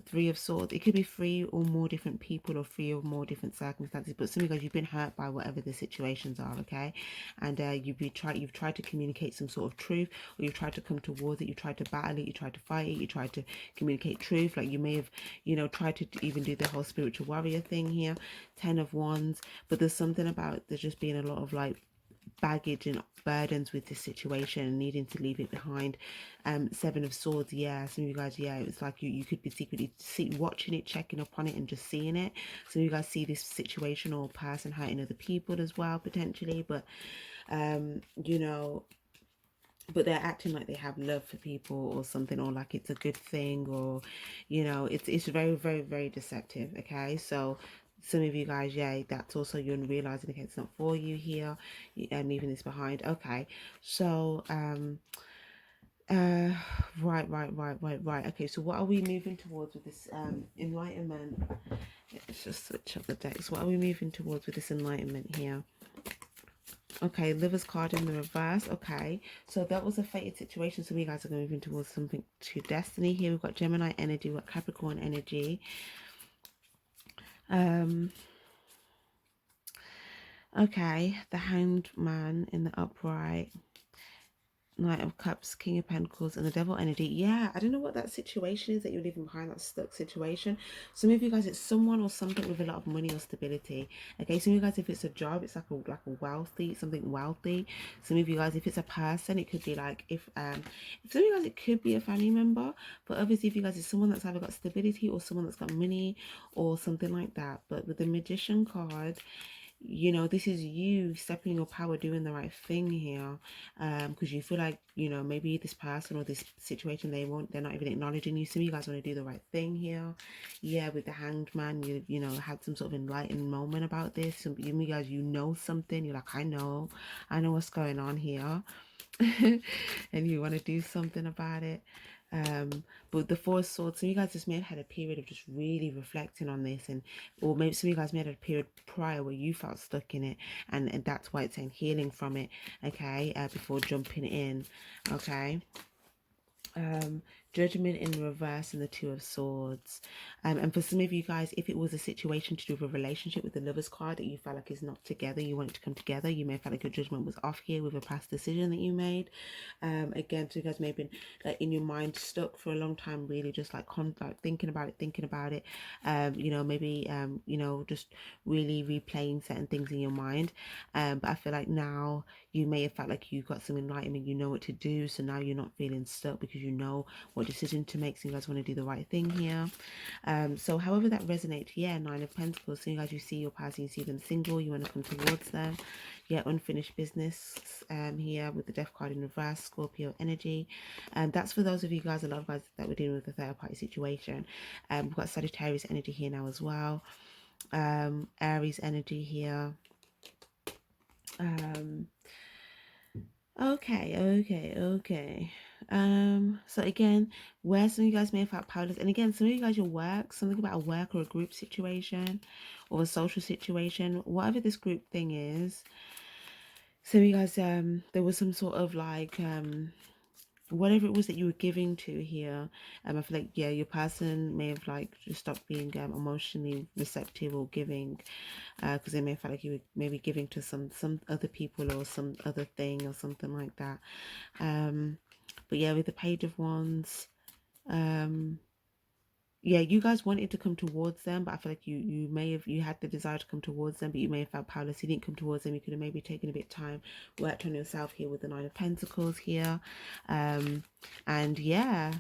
Three of Swords, it could be three or more different people or three or more different circumstances, but some of you guys, you've been hurt by whatever the situations are, okay? And you've tried to communicate some sort of truth, or you've tried to come towards it, you tried to battle it, you tried to fight it, you tried to communicate truth. Like you may have, tried to even do the whole spiritual warrior thing here. 10 of Wands, but there's something about there's just being a lot of like baggage and burdens with this situation and needing to leave it behind. 7 of Swords, yeah, some of you guys, yeah, it's like you could be secretly watching it, checking up on it and just seeing it. Some of you guys see this situation or person hurting other people as well, potentially, but but they're acting like they have love for people or something, or like it's a good thing, or it's very, very, very deceptive. Okay, so some of you guys, yeah, that's also you're realizing, okay, it's not for you here, and leaving this behind. Okay, so uh right, okay, so what are we moving towards with this enlightenment? Let's just switch up the decks. What are we moving towards with this enlightenment here? Okay, Liver's card in the reverse. Okay, so that was a fated situation. So you guys are moving towards something to destiny here. We've got Gemini energy, we've got Capricorn energy. Okay, the Hanged Man in the upright. Knight of Cups, King of Pentacles, and the Devil energy. Yeah, I don't know what that situation is that you're leaving behind, that stuck situation. Some of you guys, it's someone or something with a lot of money or stability. Okay, some of you guys, if it's a job, it's like a wealthy, something wealthy. Some of you guys, if it's a person, it could be like if some of you guys, it could be a family member. But obviously, if you guys, it's someone that's either got stability or someone that's got money or something like that. But with the Magician card, this is you stepping your power, doing the right thing here, because you feel like maybe this person or this situation, they're not even acknowledging you. Some of you guys want to do the right thing here. Yeah, with the Hanged Man, you had some sort of enlightened moment about this. Some of you guys, something, you're like, I know what's going on here. And you want to do something about it. But the Four of Swords, some of you guys just may have had a period of just really reflecting on this, or maybe some of you guys may have had a period prior where you felt stuck in it, and that's why it's saying healing from it. Okay, before jumping in. Okay. Judgment in reverse and the Two of Swords. And for some of you guys, if it was a situation to do with a relationship with the Lover's card that you felt like is not together, you want it to come together, you may feel like your judgment was off here with a past decision that you made. Again, so you guys may have been like in your mind stuck for a long time, really just like thinking about it. Maybe just really replaying certain things in your mind. But I feel like now you may have felt like you got some enlightenment, you know what to do, so now you're not feeling stuck because you know what decision to make. So you guys want to do the right thing here. So however that resonates, yeah, 9 of Pentacles. So you guys, you see your person, you see them single, you want to come towards them. Yeah, unfinished business here with the Death card in reverse, Scorpio energy. That's for those of you guys, a lot of guys that were dealing with a third party situation. We've got Sagittarius energy here now as well. Aries energy here. Okay. So again, where some of you guys may have felt powerless, and again, some of you guys, your work, something about a work or a group situation or a social situation, whatever this group thing is. Some of you guys, there was some sort of like whatever it was that you were giving to here. I feel like, yeah, your person may have like just stopped being emotionally receptive or giving, because they may have felt like you were maybe giving to some other people or some other thing or something like that. But yeah, with the Page of Wands, yeah, you guys wanted to come towards them, but I feel like you may have, you had the desire to come towards them, but you may have felt powerless. You didn't come towards them. You could have maybe taken a bit of time, worked on yourself here with the 9 of Pentacles here. And yeah,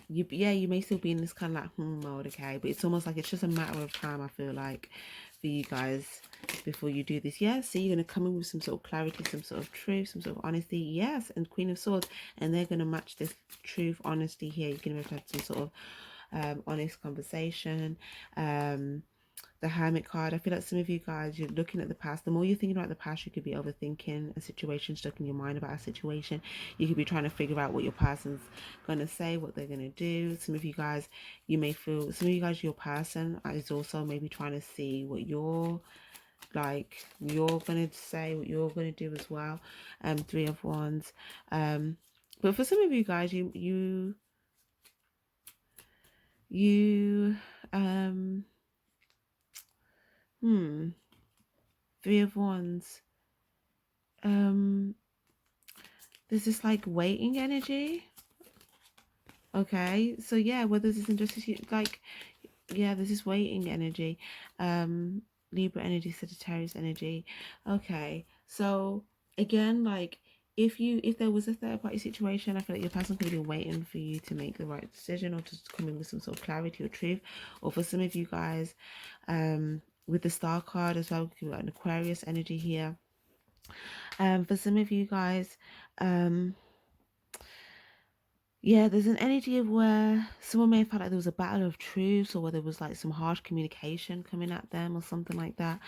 you may still be in this kind of like mode, okay, but it's almost like it's just a matter of time, I feel like, for you guys before you do this. Yeah, so you're going to come in with some sort of clarity, some sort of truth, some sort of honesty. Yes, and Queen of Swords, and they're going to match this truth, honesty here. You're going to have some sort of honest conversation. The Hermit card, I feel like some of you guys, you're looking at the past. The more you're thinking about the past, you could be overthinking a situation, stuck in your mind about a situation. You could be trying to figure out what your person's going to say, what they're going to do. Some of you guys, you may feel, some of you guys, your person is also maybe trying to see what you're going to say, what you're going to do as well. Three of Wands. But for some of you guys, Three of Wands. There's this like waiting energy. Okay, so yeah, whether this is injustice, like, yeah, there's this waiting energy. Libra energy, Sagittarius energy. Okay, so again, like, if there was a third party situation, I feel like your person could be waiting for you to make the right decision, or to come in with some sort of clarity or truth. Or for some of you guys, with the Star card as well, we've got an Aquarius energy here. For some of you guys, yeah, there's an energy of where someone may have felt like there was a battle of truths, or where there was like some harsh communication coming at them or something like that.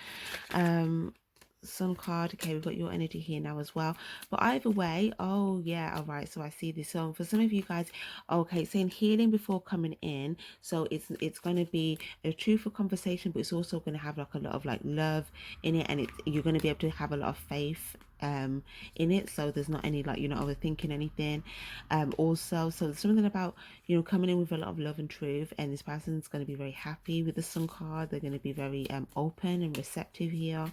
Sun card, okay, we've got your energy here now as well. But either way, oh yeah, all right, so I see this. So for some of you guys, okay, saying healing before coming in, so it's going to be a truthful conversation, but it's also going to have like a lot of like love in it, and you're going to be able to have a lot of faith in it, so there's not any like, you're not overthinking anything. Also, so there's something about, coming in with a lot of love and truth, and this person's going to be very happy with the Sun card. They're going to be very open and receptive here,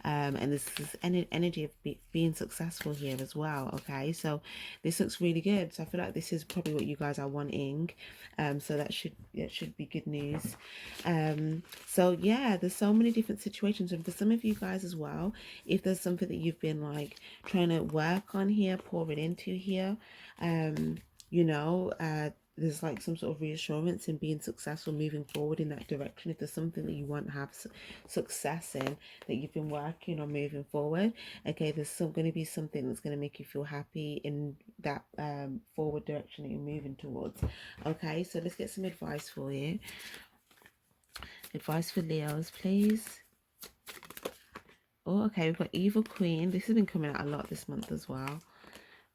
and this is energy of being successful here as well. Okay, so this looks really good. So I feel like this is probably what you guys are wanting, so that should be good news. So yeah, there's so many different situations, and for some of you guys as well, if there's something that you've been like trying to work on here, pour it into here, there's like some sort of reassurance in being successful, moving forward in that direction. If there's something that you want to have success in, that you've been working on moving forward, okay, there's going to be something that's going to make you feel happy in that forward direction that you're moving towards. Okay, so let's get some advice for you. Advice for Leos, please. Oh, okay, we've got Evil Queen. This has been coming out a lot this month as well.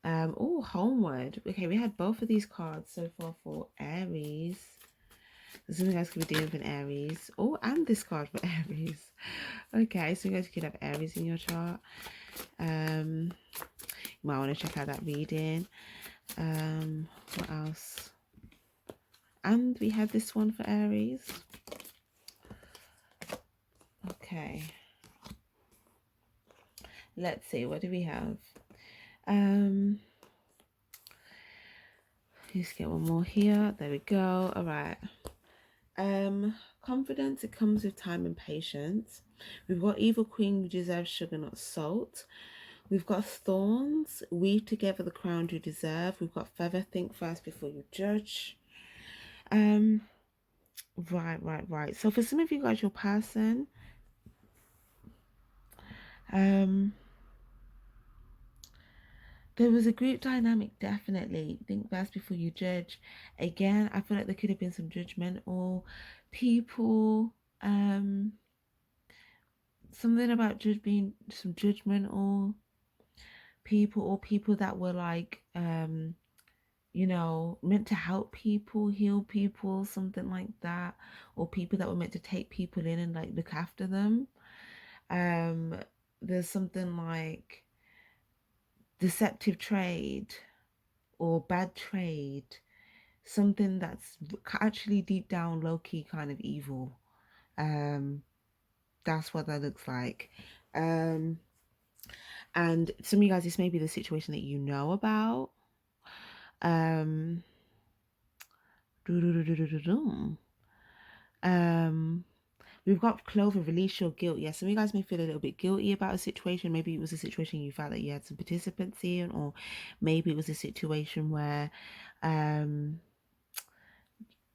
Oh, Homeward. Okay, we had both of these cards so far for Aries. Some of you guys could be dealing with an Aries. Oh, and this card for Aries. Okay, so you guys could have Aries in your chart. You might want to check out that reading. What else? And we had this one for Aries. Okay. Let's see, what do we have? Let's get one more here. There we go. All right. Confidence, it comes with time and patience. We've got Evil Queen, you deserve sugar, not salt. We've got Thorns, weave together the crown you deserve. We've got Feather, think first before you judge. Right. So for some of you guys, your person, there was a group dynamic, definitely. Think first before you judge. Again, I feel like there could have been some judgmental people. Something about being some judgmental people, or people that were like, meant to help people, heal people, something like that. Or people that were meant to take people in and like look after them. There's something like deceptive trade or bad trade, something that's actually deep down low-key kind of evil. That's what that looks like. And some of you guys, this may be the situation that you know about. We've got Clover, release your guilt. Yes, some of you guys may feel a little bit guilty about a situation. Maybe it was a situation you felt that you had some participants in, or maybe it was a situation where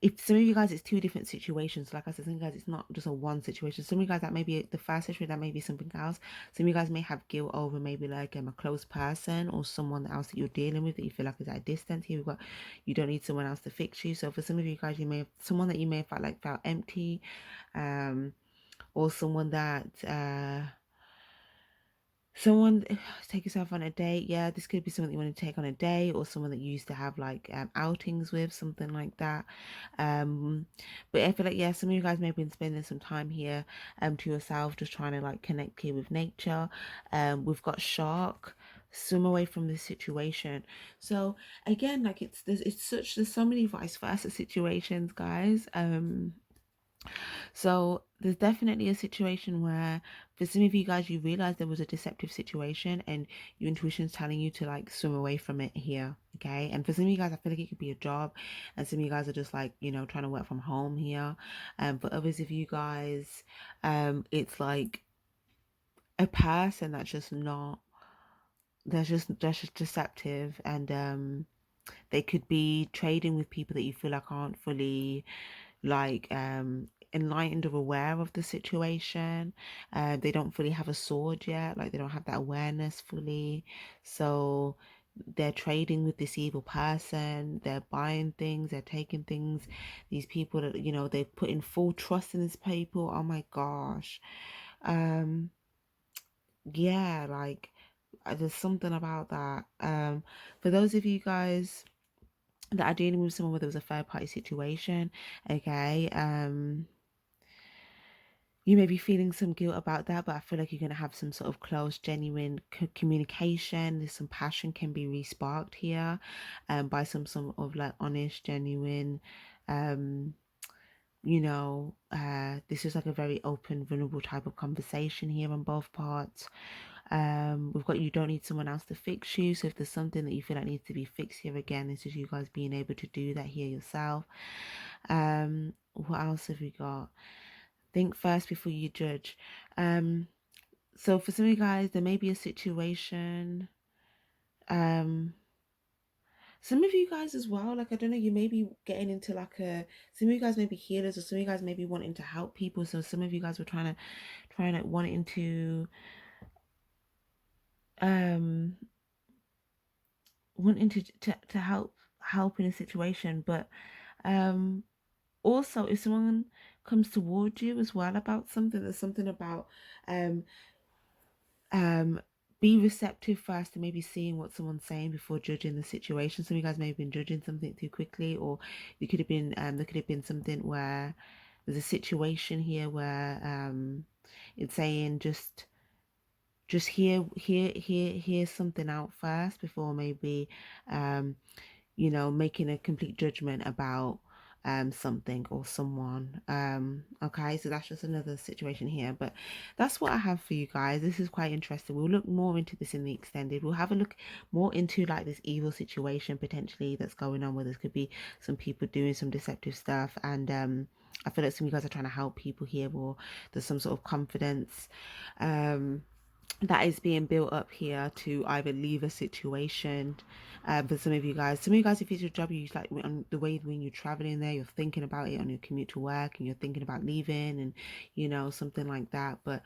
if some of you guys, it's two different situations. Like I said, some of you guys, it's not just a one situation. Some of you guys, that may be the first situation, that may be something else. Some of you guys may have guilt over maybe like a close person or someone else that you're dealing with that you feel like is at a distance. Here we've got, you don't need someone else to fix you. So for some of you guys, you may have someone that you may have felt empty, or someone that someone take yourself on a date. Yeah, this could be someone that you want to take on a date, or someone that you used to have like outings with, something like that. But I feel like, yeah, some of you guys may have been spending some time here to yourself, just trying to like connect here with nature. We've got shark, swim away from this situation. So again, like there's so many vice versa situations, guys. So there's definitely a situation where for some of you guys, you realize there was a deceptive situation and your intuition's telling you to like swim away from it here. Okay. And for some of you guys, I feel like it could be a job, and some of you guys are just like, you know, trying to work from home here. For others of you guys, it's like a person that's just not, that's just deceptive, and they could be trading with people that you feel like aren't fully like enlightened or aware of the situation. They don't fully have a sword yet, like they don't have that awareness fully. So they're trading with this evil person, they're buying things, they're taking things. These people that, you know, they put in full trust in these people. Oh my gosh. um yeah, like there's something about that. For those of you guys that are dealing with someone where there was a third party situation, okay, you may be feeling some guilt about that, but I feel like you're going to have some sort of close, genuine communication. There's some passion can be re-sparked here, by some sort of like honest, genuine, um, this is like a very open, vulnerable type of conversation here on both parts. We've got, you don't need someone else to fix you. So if there's something that you feel like needs to be fixed here, again, this is you guys being able to do that here yourself. What else have we got? Think first before you judge. So for some of you guys, there may be a situation. Some of you guys as well, like I don't know, you may be getting into like some of you guys may be healers, or some of you guys may be wanting to help people. So some of you guys were trying to wanting to um wanting to help in a situation. But also if someone comes towards you as well about something, there's something about um um be receptive first, and maybe seeing what someone's saying before judging the situation. Some of you guys may have been judging something too quickly, or you could have been there could have been something where there's a situation here where it's saying just hear something out first before maybe making a complete judgment about something or someone. Okay, so that's just another situation here, but that's what I have for you guys. This is quite interesting. We'll look more into this in the extended. We'll have a look more into like this evil situation potentially that's going on, where there could be some people doing some deceptive stuff, and I feel like some of you guys are trying to help people here, or there's some sort of confidence that is being built up here to either leave a situation. For some of you guys, if it's your job, you like on the way when you're traveling there, you're thinking about it on your commute to work, and you're thinking about leaving, and something like that. But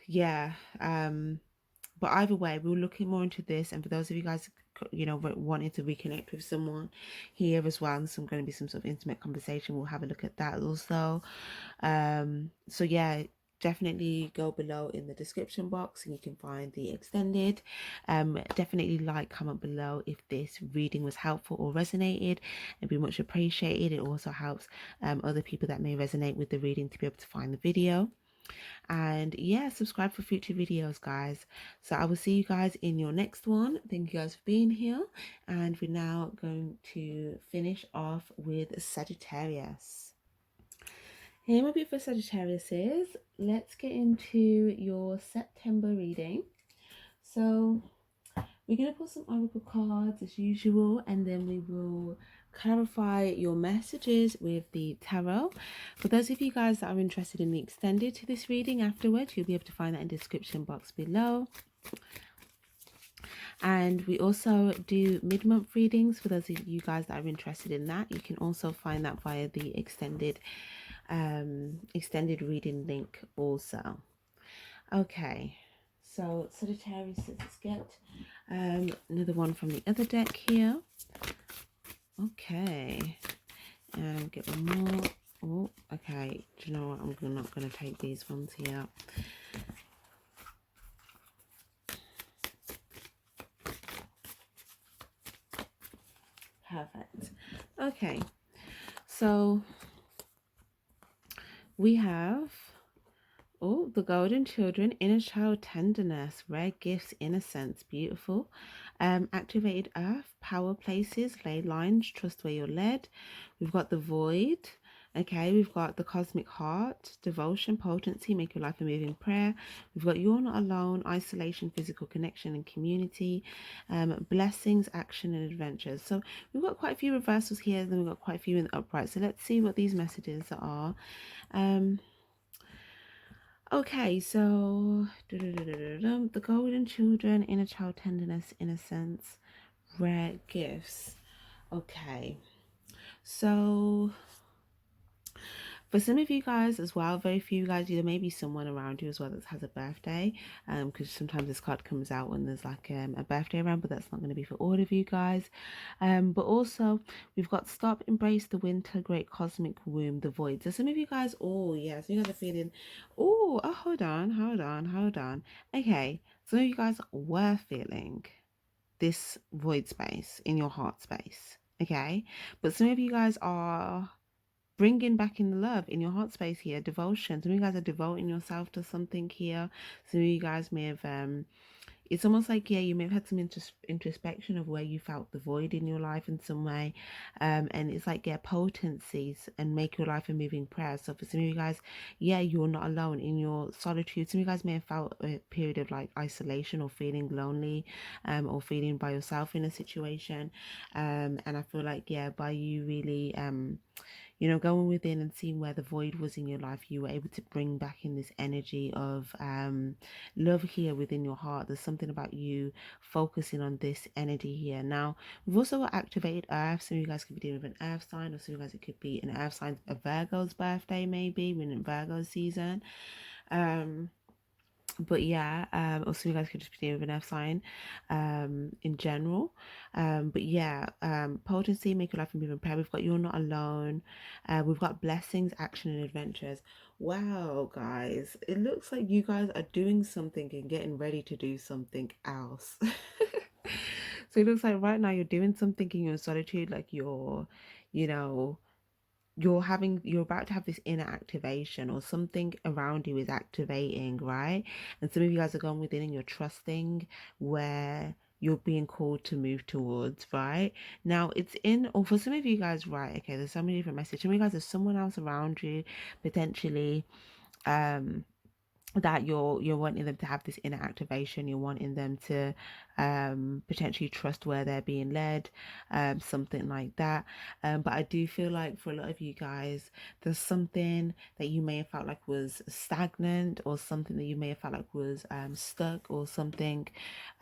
yeah, but either way, we're looking more into this. And for those of you guys wanting to reconnect with someone here as well, and some going to be some sort of intimate conversation, we'll have a look at that also. So yeah, definitely go below in the description box and you can find the extended. Definitely comment below if this reading was helpful or resonated. It'd be much appreciated. It also helps other people that may resonate with the reading to be able to find the video. And yeah, subscribe for future videos, guys. So I will see you guys in your next one. Thank you guys for being here, and we're now going to finish off with Sagittarius. Here my beautiful Sagittarius is. Let's get into your September reading. So we're going to put some oracle cards as usual, and then we will clarify your messages with the tarot. For those of you guys that are interested in the extended to this reading afterwards, you'll be able to find that in the description box below. And we also do mid-month readings for those of you guys that are interested in that. You can also find that via the extended reading link also. Okay, so Sagittarius, let's get another one from the other deck here. Okay, get one more. Oh, okay. Do you know what? I'm not going to take these ones here. Perfect. Okay, so we have the golden children, inner child tenderness, rare gifts, innocence, beautiful. Activated earth, power places, ley lines, trust where you're led. We've got the void. Okay, we've got the cosmic heart, devotion, potency, make your life a moving prayer. We've got you're not alone, isolation, physical connection and community, blessings, action and adventures. So we've got quite a few reversals here, then we've got quite a few in the upright. So let's see what these messages are. Okay, so the golden children, inner child tenderness, innocence, rare gifts. Okay, so for some of you guys as well, very few guys, there may be someone around you as well that has a birthday, because sometimes this card comes out when there's like a birthday around, but that's not going to be for all of you guys. But also we've got stop, embrace the winter, great cosmic womb, the void. So some of you guys, oh yes, you guys are feeling, hold on. Okay, some of you guys were feeling this void space in your heart space. Okay, but some of you guys are bringing back in the love in your heart space here, devotion. Some of you guys are devoting yourself to something here. Some of you guys may have it's almost like, yeah, you may have had some introspection of where you felt the void in your life in some way, and it's like, yeah, potencies and make your life a moving prayer. So for some of you guys, yeah, you're not alone in your solitude. Some of you guys may have felt a period of like isolation or feeling lonely, or feeling by yourself in a situation, and I feel like, yeah, by you really going within and seeing where the void was in your life, you were able to bring back in this energy of love here within your heart. There's something about you focusing on this energy here. Now, we've also got activated earth. Some of you guys could be dealing with an earth sign, or some of you guys, it could be an earth sign, a Virgo's birthday, maybe. We're in Virgo season. But yeah, also you guys could just be dealing with an F sign in general. But yeah, potency, make your life a moving prayer. We've got you're not alone. We've got blessings, action and adventures. Wow, guys, it looks like you guys are doing something and getting ready to do something else. So it looks like right now you're doing something in your solitude, like you know you're about to have this inner activation, or something around you is activating, right? And some of you guys are going within and you're trusting where you're being called to move towards, right? Now it's in, or for some of you guys, right? Okay, there's so many different messages. Some of you guys, there's someone else around you potentially, that you're wanting them to have this inner activation. You're wanting them to potentially trust where they're being led, something like that. But I do feel like for a lot of you guys, there's something that you may have felt like was stagnant, or something that you may have felt like was stuck, or something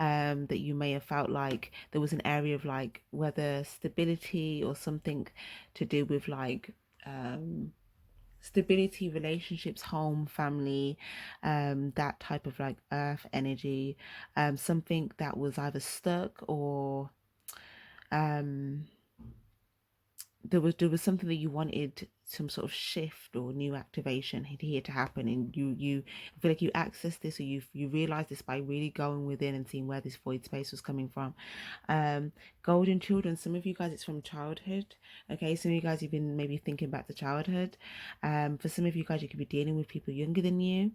that you may have felt like there was an area of like whether stability or something to do with like stability, relationships, home, family, that type of like earth energy, something that was either stuck, or um there was something that you wanted, some sort of shift or new activation here to happen, and you feel like you access this, or you realize this by really going within and seeing where this void space was coming from. Golden children, some of you guys it's from childhood. Okay, some of you guys you've been maybe thinking back to childhood. For some of you guys, you could be dealing with people younger than you.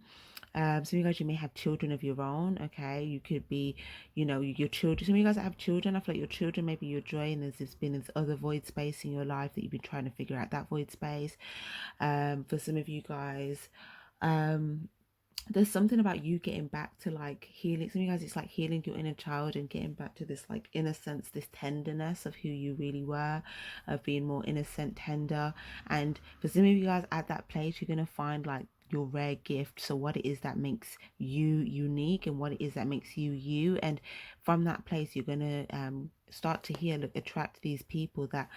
Some of you guys, you may have children of your own. Okay, you could be, your children. Some of you guys that have children, I feel like your children, maybe your joy, and there's been this other void space in your life that you've been trying to figure out that void space. For some of you guys, there's something about you getting back to like healing. Some of you guys, it's like healing your inner child and getting back to this like innocence, this tenderness of who you really were, of being more innocent, tender. And for some of you guys at that place, you're gonna find like your rare gift. So what it is that makes you unique, and what it is that makes you you, and from that place, you're going to start to attract these people that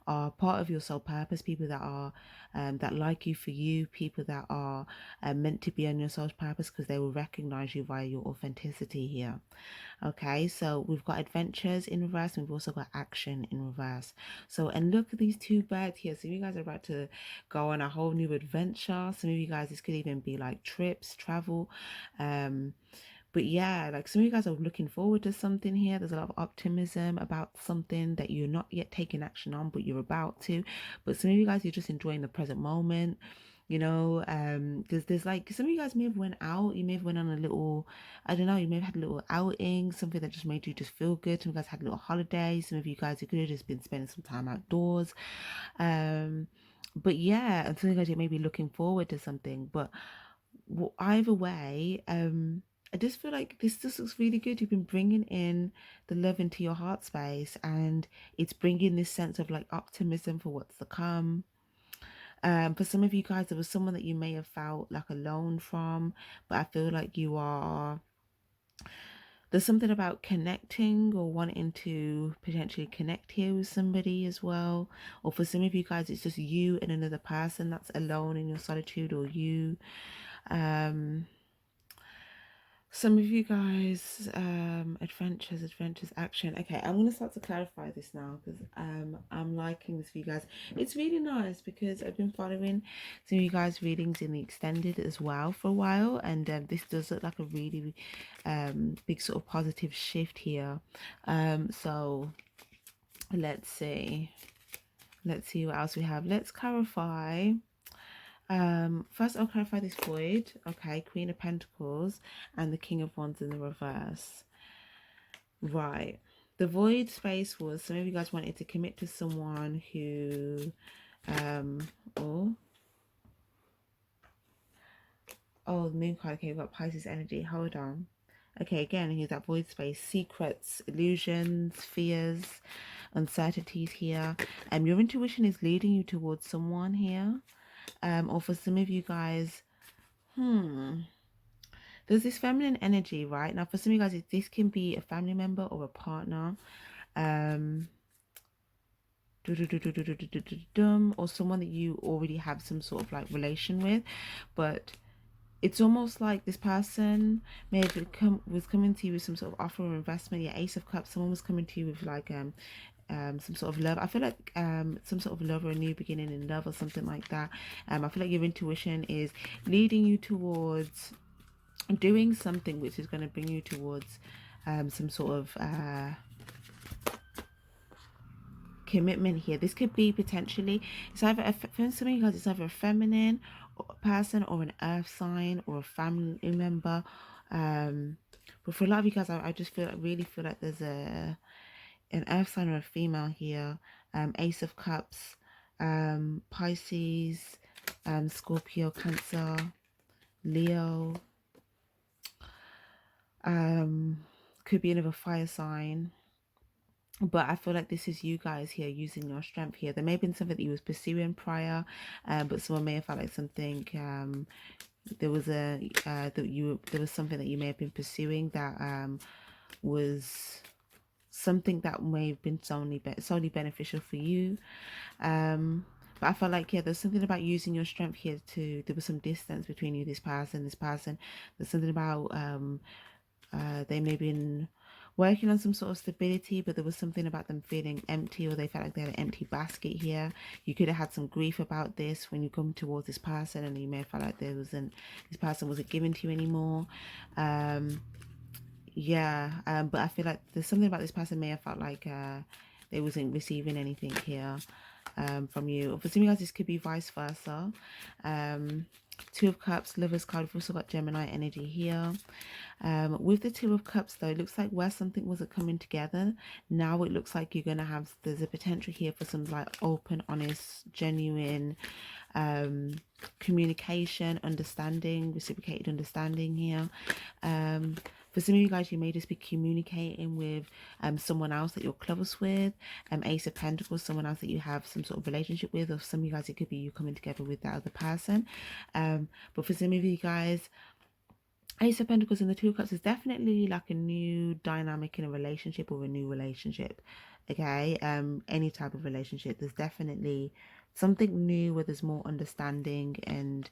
are part of your soul purpose, people that are that like you for you, people that are meant to be on your soul's purpose, because they will recognize you via your authenticity here. Okay, so we've got adventures in reverse, and we've also got action in reverse. So, and look at these two birds here. So you guys are about to go on a whole new adventure. Some of you guys, this could even be like trips, travel. But yeah, like some of you guys are looking forward to something here. There's a lot of optimism about something that you're not yet taking action on, but you're about to. But some of you guys, you're just enjoying the present moment. You know, there's like some of you guys may have went out. You may have went on a little, I don't know, you may have had a little outing, something that just made you just feel good. Some of you guys had a little holiday. Some of you guys, you could have just been spending some time outdoors. But yeah, and some of you guys, you may be looking forward to something. But either way, I just feel like this just looks really good. You've been bringing in the love into your heart space, and it's bringing this sense of like optimism for what's to come. For some of you guys, there was someone that you may have felt like alone from, but I feel like there's something about connecting or wanting to potentially connect here with somebody as well. Or for some of you guys, it's just you and another person that's alone in your solitude, or you. Some of you guys, adventures, action. Okay, I'm gonna start to clarify this now, because I'm liking this for you guys. It's really nice because I've been following some of you guys' readings in the extended as well for a while, and this does look like a really big sort of positive shift here. So let's see what else we have. Let's clarify. First I'll clarify this void. Okay, Queen of Pentacles and the King of Wands in the reverse. Right. The void space was some of you guys wanted to commit to someone who oh, the moon card. Okay, we've got Pisces energy. Hold on. Okay, again, here's that void space. Secrets, illusions, fears, uncertainties here. Your intuition is leading you towards someone here. Or for some of you guys, there's this feminine energy, right? Now, for some of you guys, this can be a family member or a partner, or someone that you already have some sort of like relation with, but it's almost like this person may have was coming to you with some sort of offer or investment. Yeah, Ace of Cups. Someone was coming to you with like some sort of love. I feel like some sort of love or a new beginning in love or something like that. I feel like your intuition is leading you towards doing something which is going to bring you towards some sort of commitment here. This could be potentially, it's either for some of you guys, it's either a feminine person or an earth sign or a family member. But for a lot of you guys, I just really feel like there's an earth sign or a female here. Ace of Cups, Pisces, Scorpio, Cancer, Leo. Could be another fire sign. But I feel like this is you guys here using your strength here. There may have been something that you was pursuing prior, but someone may have felt like something there was something that you may have been pursuing that was something that may have been solely beneficial for you. But I felt like, yeah, there's something about using your strength here there was some distance between you, this person. There's something about they may have been working on some sort of stability, but there was something about them feeling empty, or they felt like they had an empty basket here. You could have had some grief about this when you come towards this person, and you may have felt like this person wasn't given to you anymore. But I feel like there's something about this person may have felt like they wasn't receiving anything here from you. For some of you guys, this could be vice versa. Two of Cups, Lover's card. We've also got Gemini energy here. With the Two of Cups, though, it looks like where something wasn't coming together, now it looks like you're going to have, there's a potential here for some like open, honest, genuine communication, understanding, reciprocated understanding here. For some of you guys, you may just be communicating with someone else that you're close with. Ace of Pentacles, someone else that you have some sort of relationship with, or for some of you guys, it could be you coming together with that other person. But for some of you guys, Ace of Pentacles and the Two of Cups is definitely like a new dynamic in a relationship or a new relationship. Okay, any type of relationship. There's definitely something new where there's more understanding and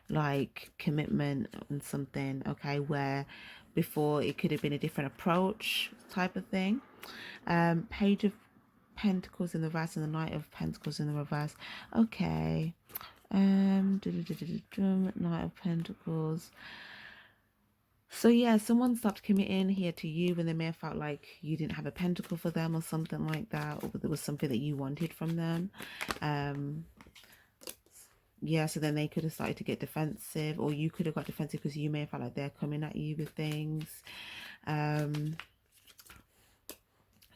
like commitment and something. Okay, where before it could have been a different approach type of thing. Page of Pentacles in the reverse and the Knight of Pentacles in the reverse. Okay. Knight of Pentacles. So yeah, someone stopped committing here to you when they may have felt like you didn't have a pentacle for them or something like that, or there was something that you wanted from them. Yeah, so then they could have started to get defensive, or you could have got defensive because you may have felt like they're coming at you with things.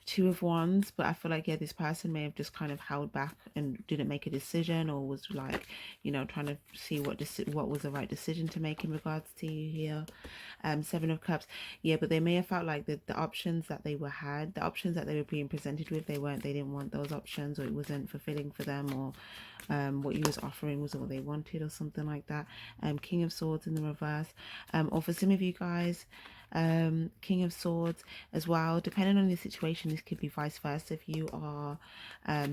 Two of Wands, but I feel like, yeah, this person may have just kind of held back and didn't make a decision, or was like, you know, trying to see what was the right decision to make in regards to you here. Seven of Cups, yeah, but they may have felt like the options that they the options that they were being presented with, they didn't want those options, or it wasn't fulfilling for them, or what you was offering wasn't what they wanted, or something like that. King of Swords in the reverse, or for some of you guys, King of Swords as well. Depending on the situation, this could be vice versa. If you are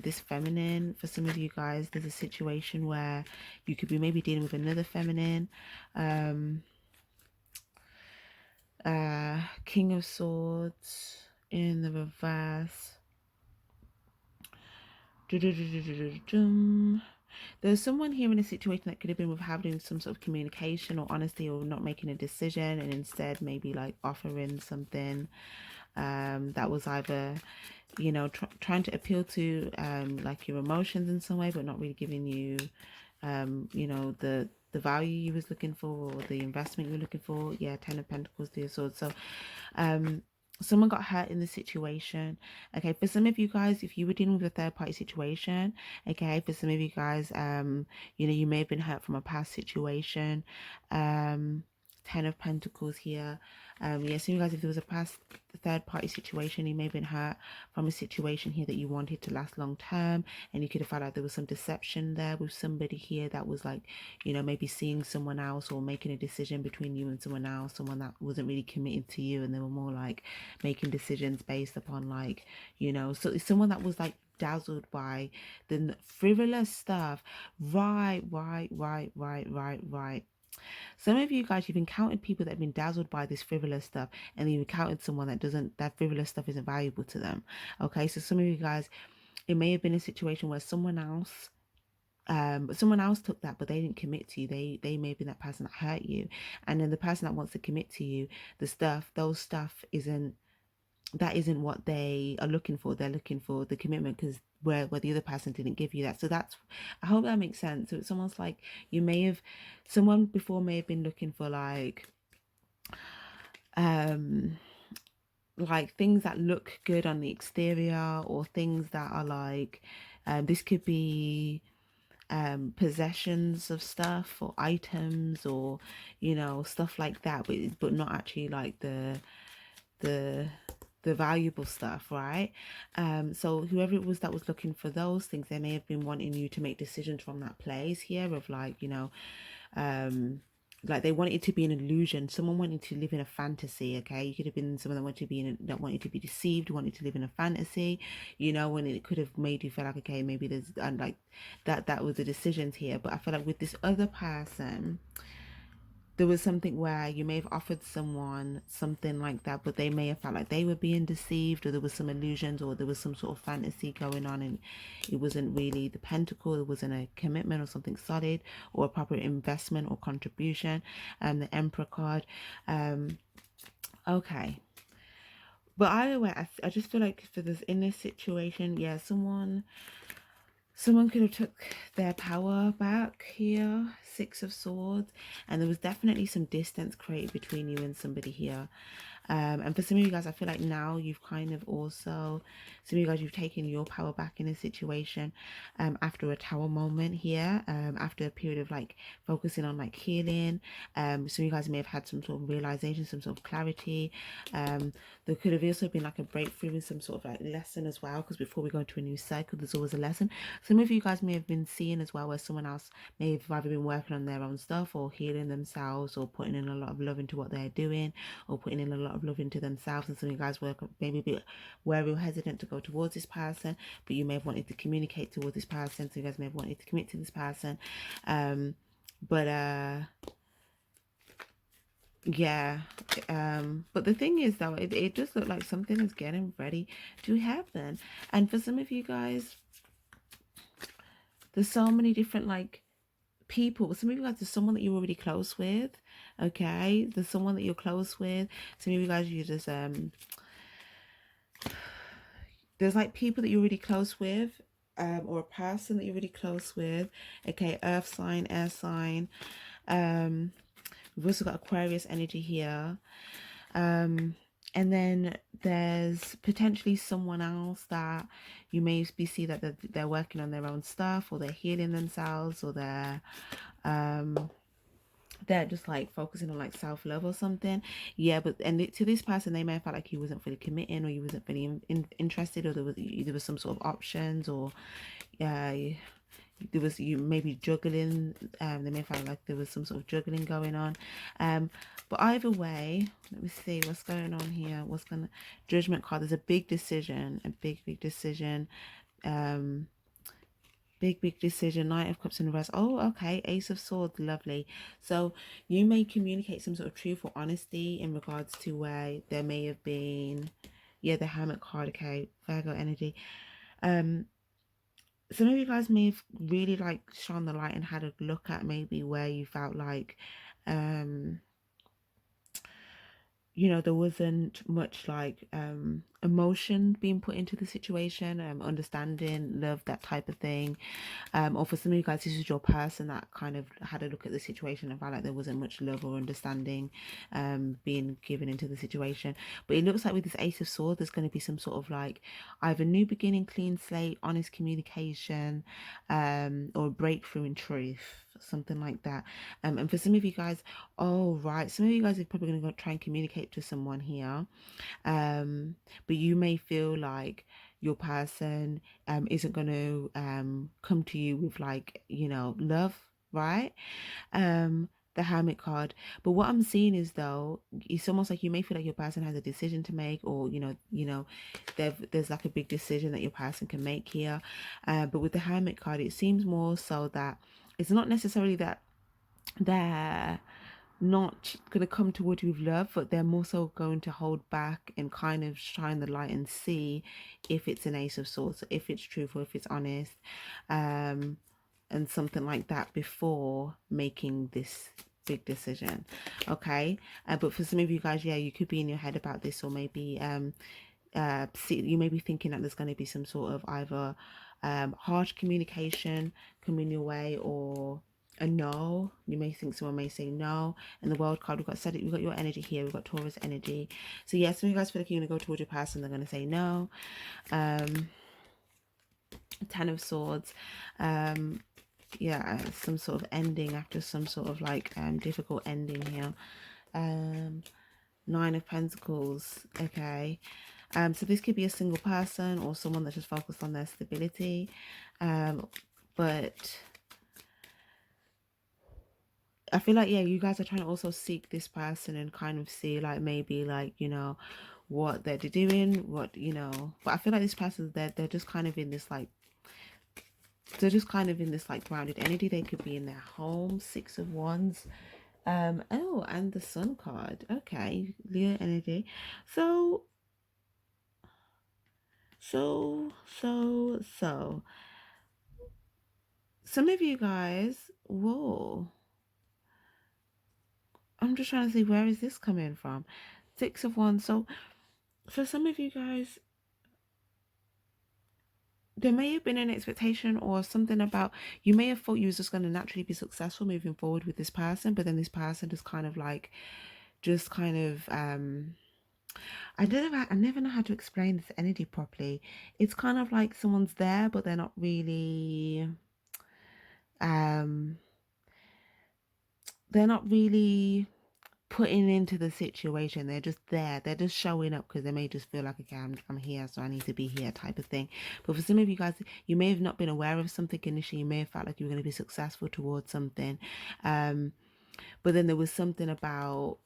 this feminine, for some of you guys, there's a situation where you could be maybe dealing with another feminine. King of Swords in the reverse. There's someone here in a situation that could have been with having some sort of communication or honesty, or not making a decision, and instead maybe like offering something that was either, you know, trying to appeal to like your emotions in some way, but not really giving you you know, the value you was looking for, or the investment you were looking for. Yeah, Ten of Pentacles, the Sword. So someone got hurt in the situation. Okay, for some of you guys, if you were dealing with a third party situation, okay, for some of you guys, you know, you may have been hurt from a past situation. Ten of Pentacles here. Yeah, some of you guys, if there was a past third party situation, you may have been hurt from a situation here that you wanted to last long term, and you could have felt like there was some deception there with somebody here that was like, you know, maybe seeing someone else, or making a decision between you and someone else, someone that wasn't really committed to you, and they were more like making decisions based upon like, you know, so it's someone that was like dazzled by the frivolous stuff. Right. Some of you guys, you've encountered people that have been dazzled by this frivolous stuff, and you've encountered someone that doesn't, that frivolous stuff isn't valuable to them. Okay, so some of you guys, it may have been a situation where someone else took that, but they didn't commit to you. They may have been that person that hurt you, and then the person that wants to commit to you, those stuff isn't, that isn't what they are looking for. They're looking for the commitment, because where the other person didn't give you that. So that's, I hope that makes sense. So it's almost like you may have, someone before may have been looking for like things that look good on the exterior, or things that are like, this could be possessions of stuff, or items, or, you know, stuff like that, but not actually like the valuable stuff, right? So whoever it was that was looking for those things, they may have been wanting you to make decisions from that place here of like, you know, like they wanted it to be an illusion, someone wanting to live in a fantasy. Okay, you could have been someone that wanted to be that wanted to be deceived, wanted to live in a fantasy, you know, when it could have made you feel like, okay, maybe there's, and like that was the decisions here. But I feel like with this other person, there was something where you may have offered someone something like that, but they may have felt like they were being deceived, or there was some illusions, or there was some sort of fantasy going on, and it wasn't really the pentacle, it wasn't a commitment or something solid, or a proper investment or contribution. The Emperor card. Okay, but either way, I just feel like for this, in this situation, yeah, someone could have took their power back here. Six of Swords, and there was definitely some distance created between you and somebody here. And for some of you guys, I feel like now you've kind of also Some of you guys, you've taken your power back in a situation after a tower moment here, after a period of like focusing on like healing. Some of you guys may have had some sort of realization, some sort of clarity. There could have also been like a breakthrough in some sort of like lesson as well, because before we go into a new cycle, there's always a lesson. Some of you guys may have been seeing as well where someone else may have either been working on their own stuff or healing themselves or putting in a lot of love into what they're doing or putting in a lot of love into themselves. And some of you guys were maybe a bit wary or hesitant to go towards this person, but you may have wanted to communicate towards this person. So you guys may have wanted to commit to this person. Yeah, but the thing is though, it does look like something is getting ready to happen. And for some of you guys, there's so many different like people. Some of you guys, there's someone that you're already close with. Okay, there's someone that you're close with. Some of you guys, you just there's like people that you're really close with, or a person that you're really close with. Okay, earth sign, air sign. We've also got Aquarius energy here. And then there's potentially someone else that you may be see that they're working on their own stuff, or they're healing themselves, or they're just like focusing on like self-love or something. Yeah, but to this person, they may have felt like you wasn't fully committing, or you wasn't really interested, or there was some sort of options, or there was you maybe juggling. They may feel like there was some sort of juggling going on. But either way, let me see what's going on here. What's gonna Judgment card? There's a big decision, a big decision. Big decision. Knight of Cups in reverse. Oh, okay. Ace of Swords. Lovely. So you may communicate some sort of truth or honesty in regards to where there may have been, yeah, the Hermit card. Okay, Virgo energy. Some of you guys may have really like shone the light and had a look at maybe where you felt like you know, there wasn't much like emotion being put into the situation, understanding, love, that type of thing. Or for some of you guys, this is your person that kind of had a look at the situation and felt like there wasn't much love or understanding being given into the situation. But it looks like with this Ace of Swords, there's going to be some sort of like either new beginning, clean slate, honest communication, or breakthrough in truth, something like that. And for some of you guys, oh right, some of you guys are probably going to go try and communicate to someone here, but you may feel like your person isn't going to come to you with like, you know, love, right? The Hermit card. But what I'm seeing is though, it's almost like you may feel like your person has a decision to make, or there's like a big decision that your person can make here. But with the Hermit card, it seems more so that it's not necessarily that they're not going to come toward you with love, but they're more so going to hold back and kind of shine the light and see if it's an Ace of Swords, if it's truthful, if it's honest, and something like that before making this big decision. Okay, but for some of you guys, yeah, you could be in your head about this, or maybe you may be thinking that there's going to be some sort of either harsh communication coming your way, or a no. You may think someone may say no. And the World card, we've got your energy here, we've got Taurus energy. So yeah, some of you guys feel like you're going to go towards your person, they're going to say no. Ten of Swords. Yeah, some sort of ending after some sort of like difficult ending here. Nine of Pentacles. Okay, so this could be a single person or someone that's just focused on their stability, but I feel like, yeah, you guys are trying to also seek this person and kind of see like maybe like, you know, what they're doing, what, you know, but I feel like this person, they're just kind of in this like, they're just kind of in this like grounded energy. They could be in their home. Six of Wands. Oh, and the Sun card. Okay, Leo energy. So some of you guys, whoa, I'm just trying to see, where is this coming from? Six of Wands. So for some of you guys, there may have been an expectation or something about, you may have thought you was just going to naturally be successful moving forward with this person, but then this person just kind of like, just kind of I never know how to explain this energy properly. It's kind of like someone's there, but um, they're not really putting into the situation. They're just there. They're just showing up because they may just feel like, okay, I'm here, so I need to be here type of thing. But for some of you guys, you may have not been aware of something initially. You may have felt like you were going to be successful towards something. But then there was something about,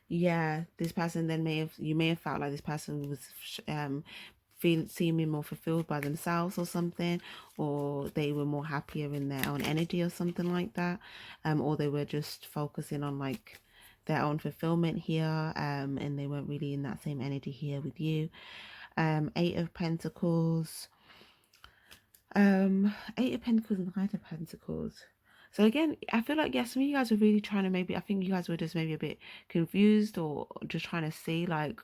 yeah, this person then you may have felt like this person was seeming more fulfilled by themselves or something, or they were more happier in their own energy or something like that, or they were just focusing on like their own fulfillment here, and they weren't really in that same energy here with you. Eight of Pentacles, Eight of Pentacles and Knight of Pentacles. So again, I feel like, yeah, some of you guys were really trying to, maybe I think you guys were just maybe a bit confused or just trying to see like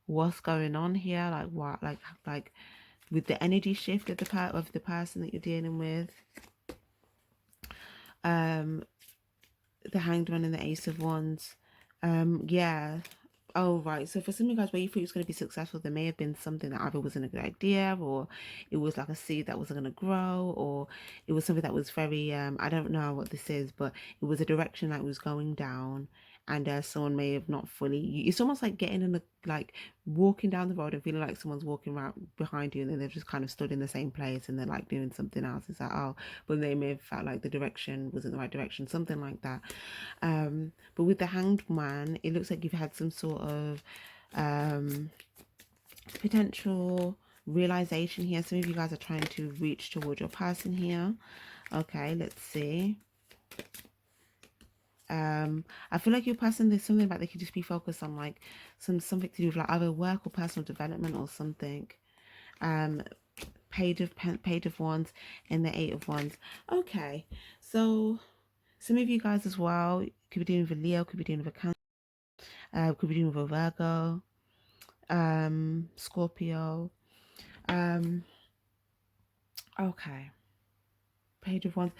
what's going on here, like what, like with the energy shift of the person that you're dealing with. The Hanged Man and the Ace of Wands. Yeah. Oh, right. So for some of you guys where you thought it was going to be successful, there may have been something that either wasn't a good idea, or it was like a seed that wasn't going to grow, or it was something that was very, I don't know what this is, but it was a direction that was going down, and someone may have not fully, it's almost like getting in the, like walking down the road and feeling like someone's walking right behind you, and then they've just kind of stood in the same place and they're like doing something else. It's like, oh, but they may have felt like the direction wasn't the right direction, something like that. But with the Hanged Man, it looks like you've had some sort of potential realization here. Some of you guys are trying to reach towards your person here. Okay, let's see. I feel like your person, there's something about they could just be focused on like something to do with like either work or personal development or something. Page of Wands and the Eight of Wands. Okay, so some of you guys as well could be dealing with a Leo, could be dealing with a Cancer, could be dealing with a Virgo, Scorpio. Okay. Page of Wands.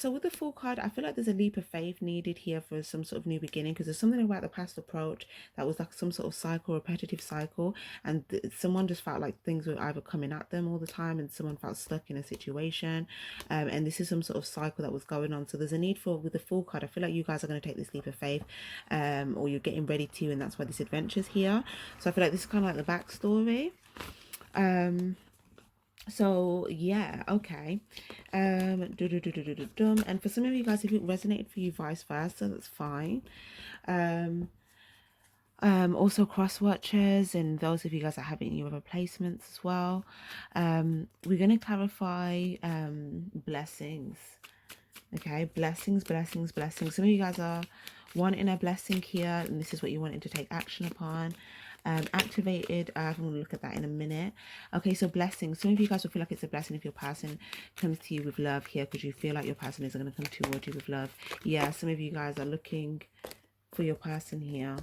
So with the Fool card, I feel like there's a leap of faith needed here for some sort of new beginning, because there's something about the past approach that was like some sort of cycle, repetitive cycle, and someone just felt like things were either coming at them all the time, and someone felt stuck in a situation, and this is some sort of cycle that was going on. So there's a need for, with the Fool card, I feel like you guys are going to take this leap of faith, or you're getting ready to, and that's why this adventure's here. So I feel like this is kind of like the backstory. So yeah, okay. And for some of you guys, if it resonated for you, vice versa, that's fine. Also cross watchers and those of you guys that have any other placements as well. We're going to clarify blessings. Okay, blessings. Some of you guys are wanting a blessing here, and this is what you're wanting to take action upon. Activated, I'm going to look at that in a minute. Okay, so blessings. Some of you guys will feel like it's a blessing if your person comes to you with love here, because you feel like your person is going to come towards you with love. Yeah, some of you guys are looking for your person here.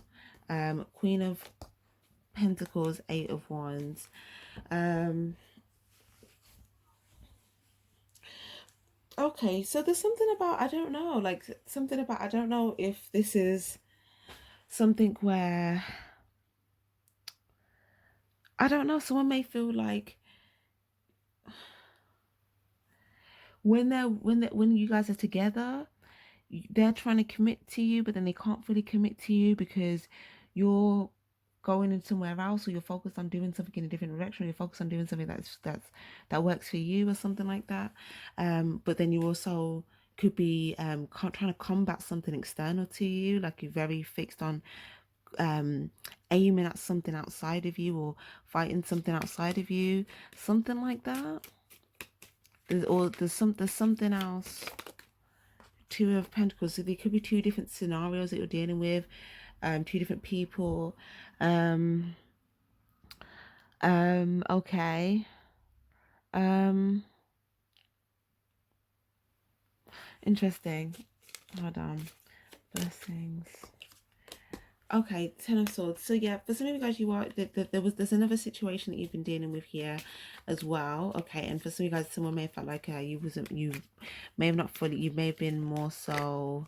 Queen of Pentacles, Eight of Wands. Okay, so there's something about, I don't know, like something about, I don't know if this is something where, I don't know, someone may feel like when you guys are together, they're trying to commit to you, but then they can't fully commit to you because you're going in somewhere else, or you're focused on doing something in a different direction, or you're focused on doing something that works for you or something like that. But then you also could be trying to combat something external to you, like you're very fixed on aiming at something outside of you, or fighting something outside of you, something like that. There's something else. Two of Pentacles. So there could be two different scenarios that you're dealing with, two different people. Okay. Interesting. Hold on. Blessings. Okay, Ten of Swords. So yeah, for some of you guys, there's another situation that you've been dealing with here as well. Okay, and for some of you guys, someone may have felt like you may have not fully, you may have been more so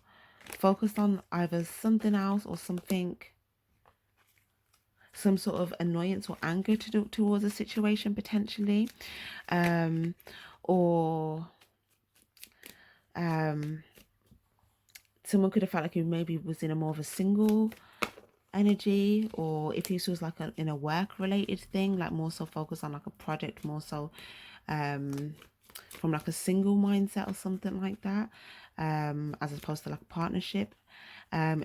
focused on either something else or something, some sort of annoyance or anger towards a situation potentially, or someone could have felt like you maybe was in a more of a single energy, or if this was like in a work related thing, like more so focused on like a project, more so from like a single mindset or something like that, as opposed to like a partnership.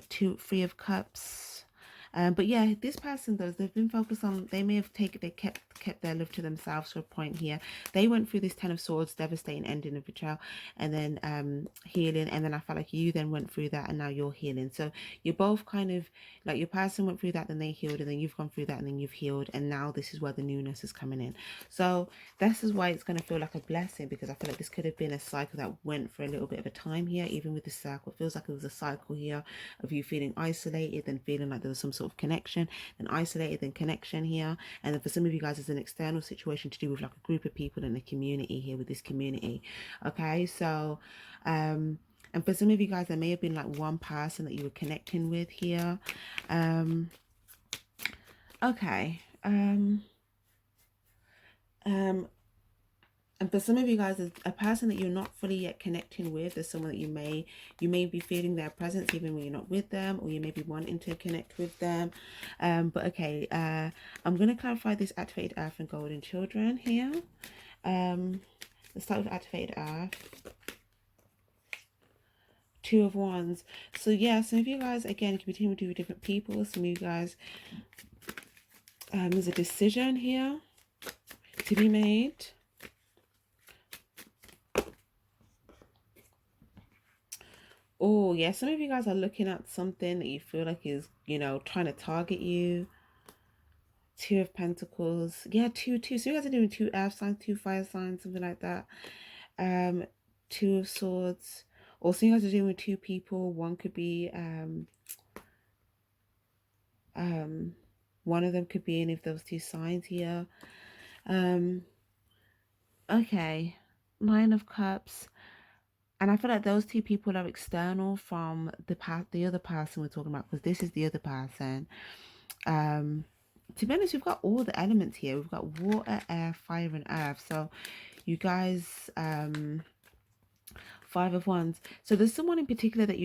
Three of Cups. But yeah, this person though, they've been focused on, they may have kept their love to themselves to a point here. They went through this Ten of Swords, devastating ending of betrayal, and then healing, and then I felt like you then went through that and now you're healing. So you're both kind of like, your person went through that, then they healed, and then you've gone through that and then you've healed, and now this is where the newness is coming in. So this is why it's going to feel like a blessing, because I feel like this could have been a cycle that went for a little bit of a time here. Even with the circle, it feels like it was a cycle here of you feeling isolated, then feeling like there was some sort of connection, then isolated, then connection here. And then for some of you guys, it's an external situation to do with like a group of people in a community here, with this community. Okay, so and for some of you guys, there may have been like one person that you were connecting with here. Okay. And for some of you guys, a person that you're not fully yet connecting with is someone that you may be feeling their presence even when you're not with them, or you may be wanting to connect with them. But okay, I'm going to clarify this activated earth and golden children here. Let's start with activated earth. Two of Wands. So yeah, some of you guys, again, it can be dealing with different people. Some of you guys, there's a decision here to be made. Oh, yeah, some of you guys are looking at something that you feel like is, trying to target you. Two of Pentacles. Yeah, two. So you guys are doing two earth signs, two fire signs, something like that. Two of Swords. Also, you guys are dealing with two people. One could be, one of them could be any of those two signs here. Okay. Nine of Cups. And I feel like those two people are external from the other person we're talking about, because this is the other person. To be honest, we've got all the elements here. We've got water, air, fire, and earth. So you guys, Five of Wands. So there's someone in particular that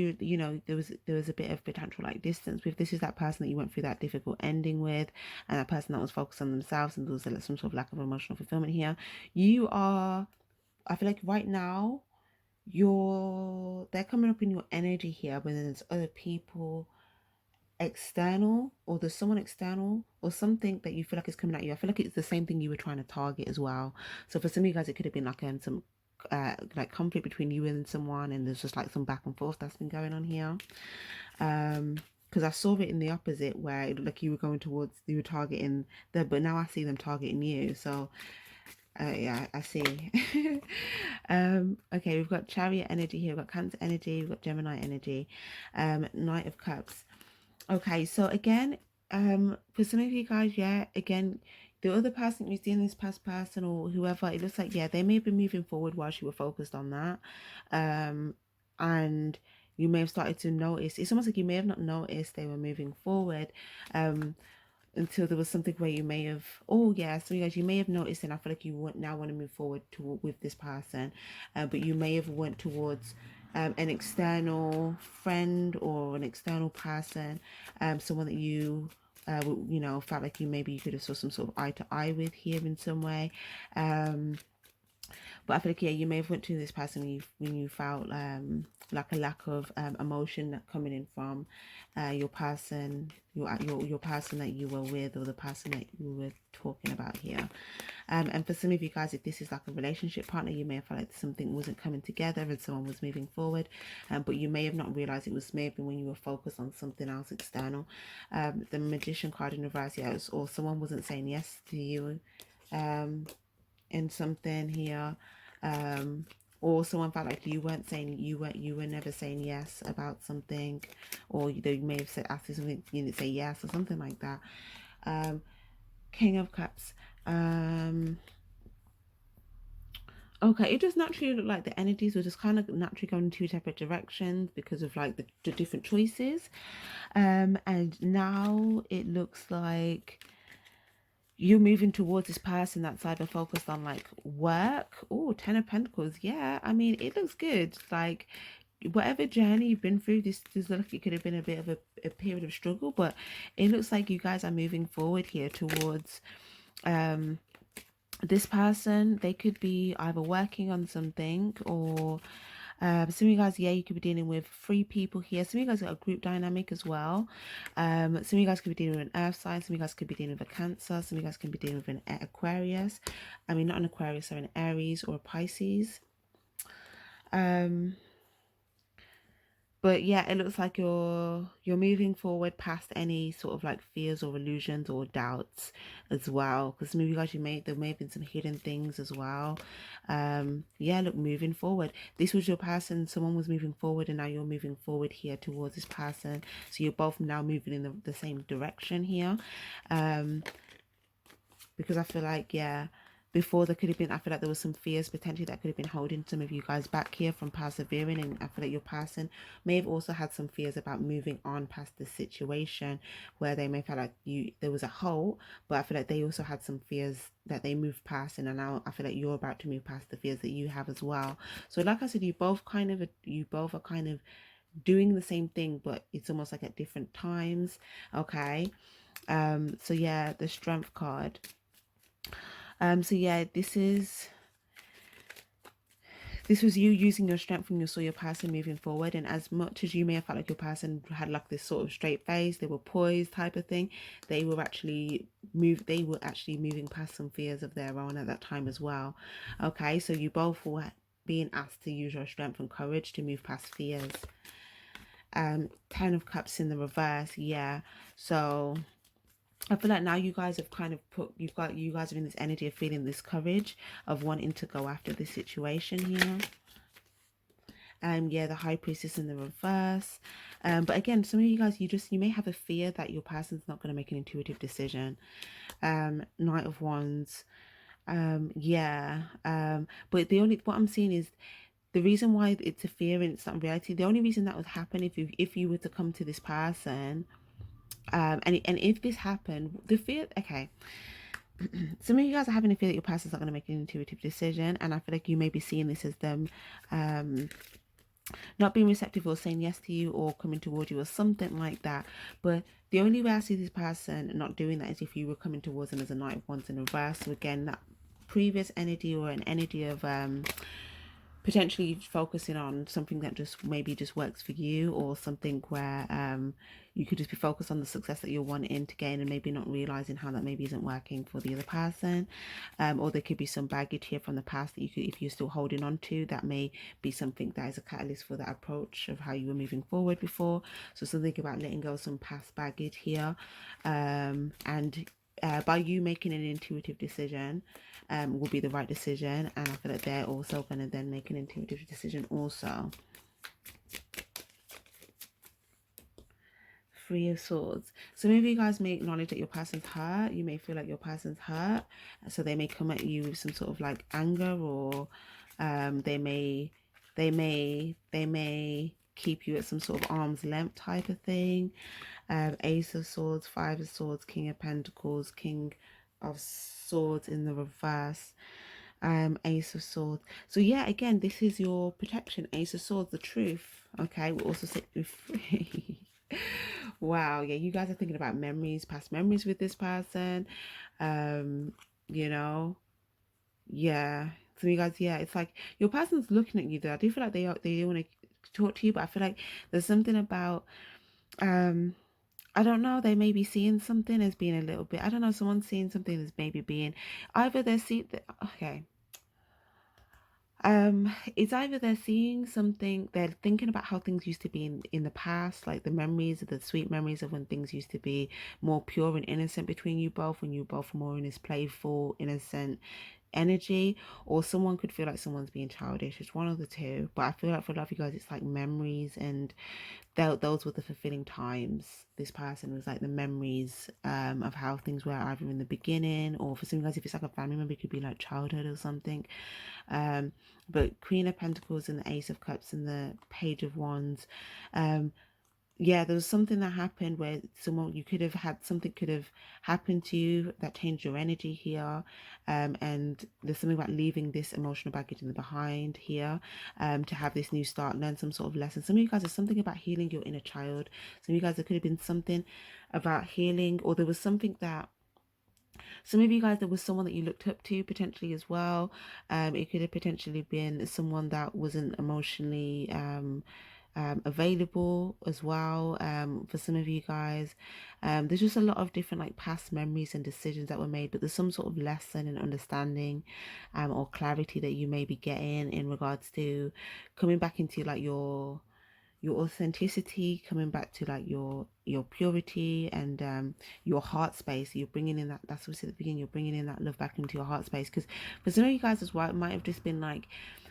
there was a bit of potential like distance with. This is that person that you went through that difficult ending with, and that person that was focused on themselves, and there was some sort of lack of emotional fulfillment here. You are, I feel like right now, they're coming up in your energy here, but then there's other people external, or there's someone external or something that you feel like is coming at you. I feel like it's the same thing you were trying to target as well. So for some of you guys, it could have been like some like conflict between you and someone, and there's just like some back and forth that's been going on here. Because I saw it in the opposite, where it looked like you were targeting them, but now I see them targeting you. So yeah, I see. Okay, we've got Chariot energy here, we've got Cancer energy, we've got Gemini energy, Knight of Cups. Okay, so again, for some of you guys, yeah, again, the other person who's dealing this past person or whoever, it looks like, yeah, they may have been moving forward whilst you were focused on that. And you may have started to notice, it's almost like you may have not noticed they were moving forward. Until there was something where you may have, oh yeah, so you guys, you may have noticed, and I feel like you now want to move forward with this person, but you may have went towards an external friend or an external person, someone that you felt like you could have saw some sort of eye to eye with here in some way. But I feel like, yeah, you may have went to this person when you felt like a lack of emotion that coming in from your person, your person that you were with, or the person that you were talking about here. And for some of you guys, if this is like a relationship partner, you may have felt like something wasn't coming together and someone was moving forward, but you may have not realized it may have been when you were focused on something else external. The Magician card in reverse, yeah, or someone wasn't saying yes to you in something here, or someone felt like you were never saying yes about something, or you may have asked you something, you didn't say yes or something like that. King of Cups. Okay, it does naturally look like the energies were just kind of naturally going in two separate directions because of like the different choices. And now it looks like you're moving towards this person that's either focused on like work. Oh, Ten of Pentacles. Yeah, I mean, it looks good. Like whatever journey you've been through, this looks like it could have been a bit of a period of struggle, but it looks like you guys are moving forward here towards this person. They could be either working on something or some of you guys, yeah, you could be dealing with three people here. Some of you guys got a group dynamic as well. Some of you guys could be dealing with an earth sign. Some of you guys could be dealing with a Cancer. Some of you guys can be dealing with an Aquarius. I mean, not an Aquarius, or an Aries or a Pisces. But yeah, it looks like you're moving forward past any sort of like fears or illusions or doubts as well. Because maybe you guys, there may have been some hidden things as well. Yeah, look, moving forward. This was your person. Someone was moving forward, and now you're moving forward here towards this person. So you're both now moving in the same direction here. Because I feel like, yeah, before there could have been, I feel like there was some fears potentially that could have been holding some of you guys back here from persevering, and I feel like your person may have also had some fears about moving on past the situation where they may feel like there was a hole, but I feel like they also had some fears that they moved past, and now I feel like you're about to move past the fears that you have as well. So like I said, you both are kind of doing the same thing, but it's almost like at different times. Okay. So yeah, the Strength card. So yeah, this was you using your strength when you saw your person moving forward, and as much as you may have felt like your person had like this sort of straight face, they were poised type of thing, they were actually moving past some fears of their own at that time as well. Okay, so you both were being asked to use your strength and courage to move past fears. Ten of Cups in the reverse, yeah. So I feel like now you guys have kind of you guys are in this energy of feeling this courage of wanting to go after this situation here. Yeah, the High Priestess in the reverse. But again, some of you guys, you may have a fear that your person's not going to make an intuitive decision. Knight of Wands. Yeah. But what I'm seeing is the reason why it's a fear and it's not reality. The only reason that would happen if you were to come to this person. And if this happened, the fear, okay, some of you guys are having a fear that your person's not going to make an intuitive decision, and I feel like you may be seeing this as them not being receptive or saying yes to you or coming towards you or something like that. But the only way I see this person not doing that is if you were coming towards them as a Knight of Wands in reverse. So again, that previous energy or an energy of potentially focusing on something that just works for you, or something where you could just be focused on the success that you're wanting to gain and maybe not realizing how that maybe isn't working for the other person. Or there could be some baggage here from the past that if you're still holding on to, that may be something that is a catalyst for that approach of how you were moving forward before. So something about letting go of some past baggage here. And by you making an intuitive decision will be the right decision, and I feel like they're also going to then make an intuitive decision also. Three of Swords. So maybe you guys may acknowledge that your person's hurt. You may feel like your person's hurt, so they may come at you with some sort of like anger, or they may keep you at some sort of arm's length type of thing. Ace of Swords, Five of Swords, King of Pentacles, King of Swords in the reverse, Ace of Swords. So yeah, again, this is your protection. Ace of Swords, the truth. Okay, we'll also set you free. Wow, yeah, you guys are thinking about past memories with this person. You know, yeah. So you guys, yeah, it's like your person's looking at you though. I do feel like they want to talk to you, but I feel like there's something about I don't know, they may be seeing something as being a little bit, I don't know, someone's seeing something as maybe being either okay. It's either they're seeing something, they're thinking about how things used to be in the past, like the memories, the sweet memories of when things used to be more pure and innocent between you both, when you both were more in this playful, innocent energy, or someone could feel like someone's being childish. It's one of the two. But I feel like for a lot of you guys, it's like memories, and those were the fulfilling times. This person was like the memories of how things were either in the beginning, or for some guys, if it's like a family member, it could be like childhood or something. um but Queen of Pentacles and the Ace of Cups and the Page of Wands, um yeah, there was something that happened where someone, you could have had something could have happened to you that changed your energy here. And there's something about leaving this emotional baggage in the behind here, to have this new start, learn some sort of lesson. Some of you guys, there's something about healing your inner child. Some of you guys, there could have been something about healing, or there was something that some of you guys, there was someone that you looked up to potentially as well. It could have potentially been someone that wasn't emotionally available as well. For some of you guys, there's just a lot of different like past memories and decisions that were made, but there's some sort of lesson and understanding, or clarity that you may be getting in regards to coming back into like your authenticity, coming back to like your purity, and your heart space. You're bringing in that's what we said at the beginning, you're bringing in that love back into your heart space. Because for some of you guys as well, it might have just been like,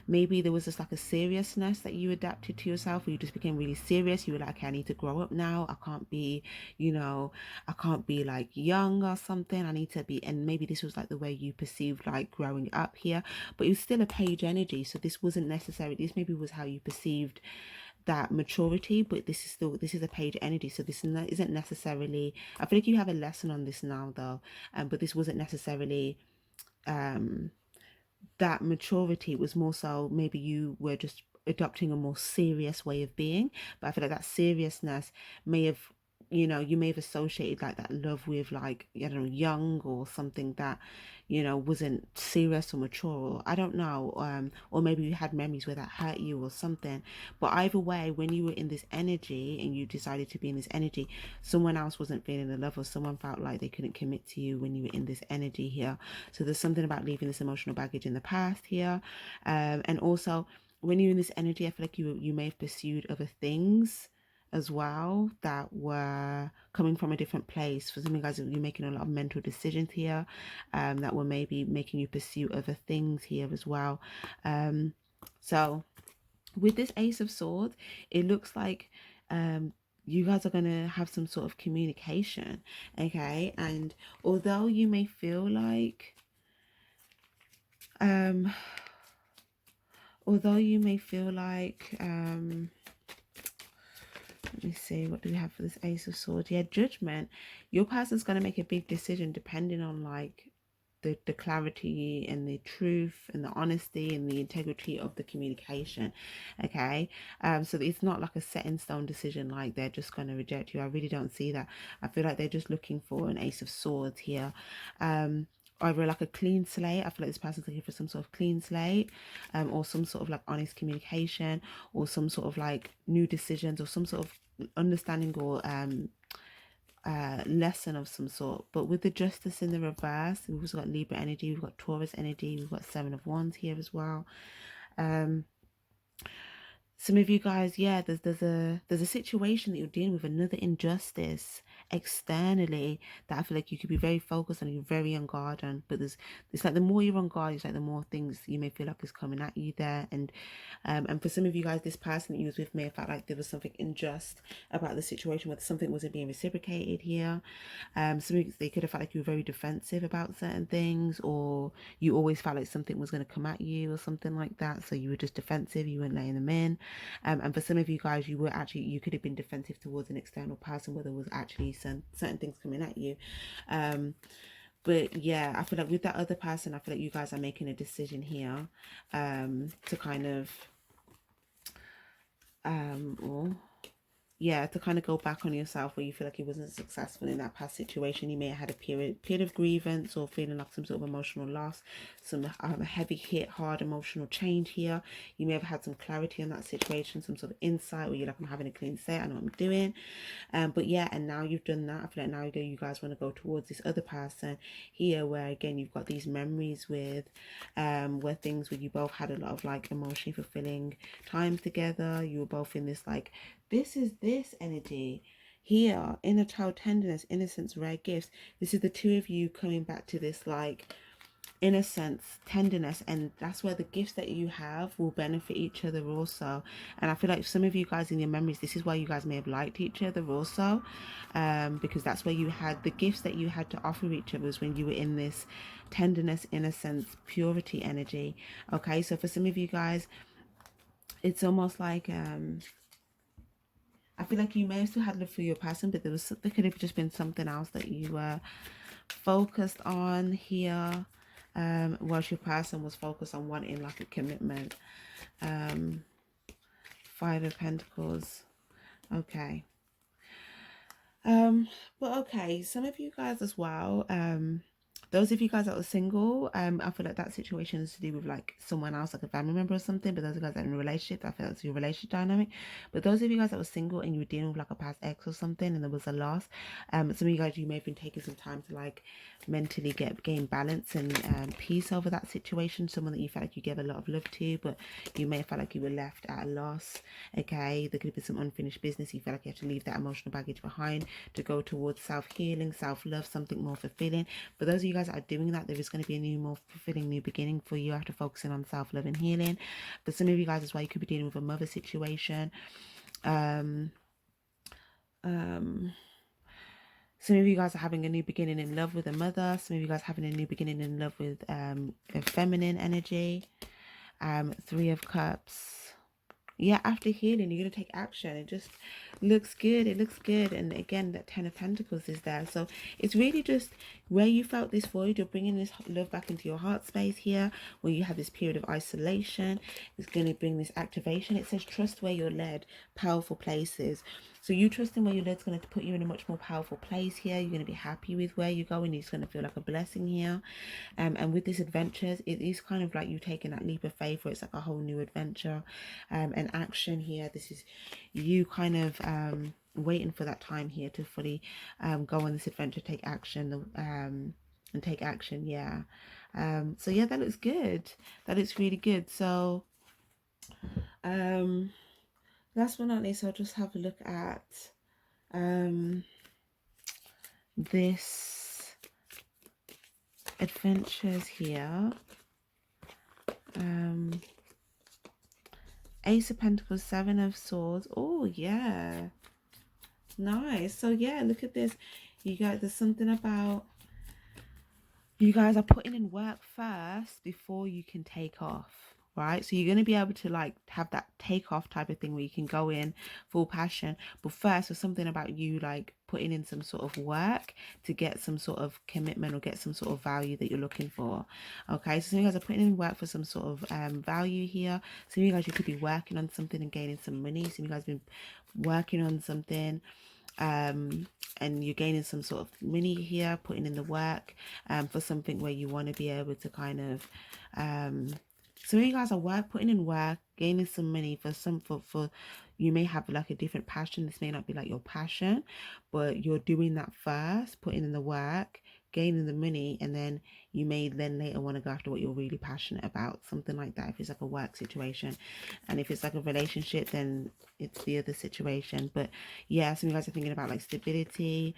maybe there was just like a seriousness that you adapted to yourself, where you just became really serious. You were like, okay, I need to grow up now. I can't be, I can't be like young or something. I need to be. And maybe this was like the way you perceived like growing up here, but it was still a Page energy. So this wasn't necessarily, this maybe was how you perceived that maturity, but this is a Page energy. So this isn't necessarily, I feel like you have a lesson on this now though, but this wasn't necessarily that maturity. It was more so maybe you were just adopting a more serious way of being. But I feel like that seriousness may have, you may have associated like that love with like, I don't know, young or something that, wasn't serious or mature, or I don't know. Or maybe you had memories where that hurt you or something. But either way, when you were in this energy and you decided to be in this energy, someone else wasn't feeling the love, or someone felt like they couldn't commit to you when you were in this energy here. So there's something about leaving this emotional baggage in the past here. And also, when you're in this energy, I feel like you may have pursued other things as well that were coming from a different place. For some of you guys, you're making a lot of mental decisions here, that were maybe making you pursue other things here as well. So with this Ace of Swords, it looks like you guys are going to have some sort of communication, okay? And although you may feel like although you may feel like let me see, what do we have for this Ace of Swords? Yeah, Judgment. Your person's going to make a big decision depending on like the clarity and the truth and the honesty and the integrity of the communication, okay? So it's not like a set in stone decision, like they're just going to reject you. I really don't see that. I feel like they're just looking for an Ace of Swords here. Either like a clean slate. I feel like this person's looking for some sort of clean slate, or some sort of like honest communication, or some sort of like new decisions, or some sort of understanding, or lesson of some sort. But with the Justice in the reverse, we've also got Libra energy, we've got Taurus energy, we've got Seven of Wands here as well. Some of you guys, yeah, there's a situation that you're dealing with, another injustice externally, that I feel like you could be very focused on, you're very on guard on. But it's like the more you're on guard, it's like the more things you may feel like is coming at you there. And for some of you guys, this person that you was with may have felt like there was something unjust about the situation, where something wasn't being reciprocated here. They could have felt like you were very defensive about certain things, or you always felt like something was going to come at you or something like that, so you were just defensive, you weren't letting them in. And for some of you guys, you could have been defensive towards an external person, where there was actually certain things coming at you. But yeah, I feel like with that other person, I feel like you guys are making a decision here, to kind of to kind of go back on yourself, where you feel like you wasn't successful in that past situation. You may have had a period of grievance, or feeling like some sort of emotional loss, some heavy hit, hard emotional change here. You may have had some clarity on that situation, some sort of insight, where you're like, I'm having a clean slate, I know what I'm doing. But yeah, and now you've done that, I feel like now you guys want to go towards this other person here, where again you've got these memories with where you both had a lot of like emotionally fulfilling time together. You were both in this like, this is this energy here, inner child tenderness, innocence, rare gifts. This is the two of you coming back to this like innocence, tenderness, and that's where the gifts that you have will benefit each other also. And I feel like some of you guys in your memories, this is why you guys may have liked each other also, because that's where you had the gifts that you had to offer each other, was when you were in this tenderness, innocence, purity energy. Okay, so for some of you guys, it's almost like I feel like you may have still had love for your person, but there could have just been something else that you were focused on here, whilst your person was focused on wanting like a commitment. Five of Pentacles. Okay. But okay, some of you guys as well, those of you guys that are single, I feel like that situation is to do with like someone else, like a family member or something. But those of you guys that are in a relationship, I feel that's your relationship dynamic. But those of you guys that were single and you were dealing with like a past ex or something and there was a loss, some of you guys, you may have been taking some time to like mentally gain balance and peace over that situation. Someone that you felt like you gave a lot of love to, but you may have felt like you were left at a loss. Okay, there could have been some unfinished business. You felt like you had to leave that emotional baggage behind to go towards self-healing, self-love, something more fulfilling. For those of you guys that are doing that, there is going to be a new, more fulfilling new beginning for you after focusing on self-love and healing. For some of you guys as well, you could be dealing with a mother situation. Some of you guys are having a new beginning in love with a mother. Some of you guys are having a new beginning in love with a feminine energy. Three of Cups. Yeah, after healing, you're going to take action. It just looks good. It looks good. And again, that Ten of Pentacles is there. So it's really just where you felt this void, you're bringing this love back into your heart space here, where you have this period of isolation. It's going to bring this activation. It says trust where you're led, powerful places. So you trusting where you're led is going to put you in a much more powerful place here. You're going to be happy with where you're going. It's going to feel like a blessing here. And with these adventures, it is kind of like you taking that leap of faith where it's like a whole new adventure. And action here. This is you kind of waiting for that time here to fully go on this adventure, take action, and take action. Yeah. So yeah, that looks good. That looks really good. So last but not least, I'll just have a look at this adventures here. Ace of Pentacles, Seven of Swords. Oh yeah, nice. So yeah, look at this. You guys, there's something about you guys are putting in work first before you can take off, right? So you're going to be able to like have that take off type of thing where you can go in full passion, but first there's something about you like putting in some sort of work to get some sort of commitment or get some sort of value that you're looking for. Okay, so some of you guys are putting in work for some sort of value here. Some of you guys, you could be working on something and gaining some money. Some of you guys have been working on something and you're gaining some sort of money here, putting in the work for something where you want to be able to kind of some of you guys are putting in work, gaining some money for you may have like a different passion. This may not be like your passion, but you're doing that first, putting in the work, gaining the money, and then you may then later want to go after what you're really passionate about, something like that, if it's like a work situation. And if it's like a relationship, then it's the other situation. But yeah, some of you guys are thinking about like stability,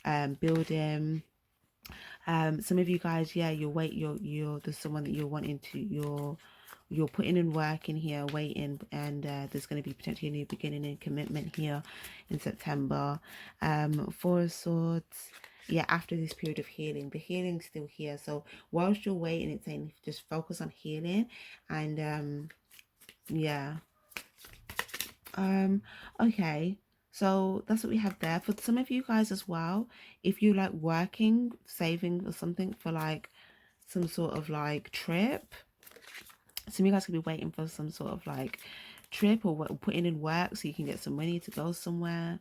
building. Some of you guys, yeah, you're there's someone that you're wanting to, you're putting in work in here, waiting, and there's going to be potentially a new beginning and commitment here in September. Four of Swords. Yeah, after this period of healing, the healing's still here. So whilst you're waiting, it's saying just focus on healing. And yeah. Okay, so that's what we have there. For some of you guys as well, if you like working, saving or something for like some sort of like trip, some of you guys could be waiting for some sort of like trip or putting in work so you can get some money to go somewhere.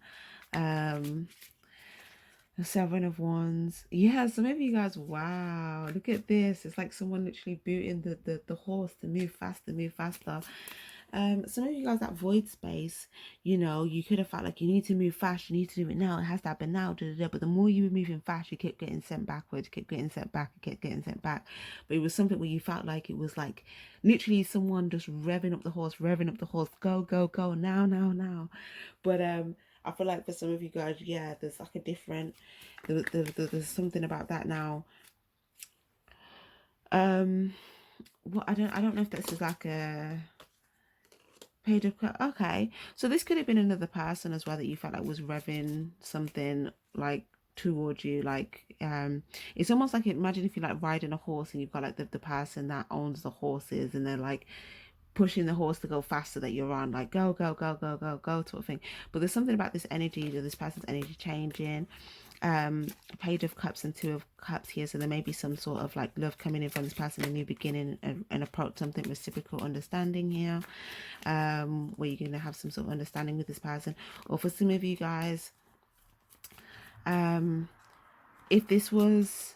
The Seven of Wands. Yeah, some of you guys, wow, look at this. It's like someone literally booting the horse to move faster, move faster. Some of you guys, that void space, you know, you could have felt like you need to move fast, you need to do it now, it has to happen now, but the more you were moving fast, you kept getting sent backwards, kept getting sent back, kept getting sent back. But it was something where you felt like it was like literally someone just revving up the horse, go, go, go, now, now, now. But I feel like for some of you guys, yeah, there's like a different, there's something about that now. Well, I don't know if this is like a Page of Cups. Okay, so this could have been another person as well that you felt like was revving something like towards you. Like, it's almost like, imagine if you're like riding a horse and you've got like the person that owns the horses, and they're like pushing the horse to go faster that you're on, like go go go go go go sort of thing. But there's something about this energy, or this person's energy changing. Page of Cups and Two of Cups here, so there may be some sort of like love coming in from this person, a new beginning, and approach something reciprocal understanding here, where you're going to have some sort of understanding with this person. Or for some of you guys, if this was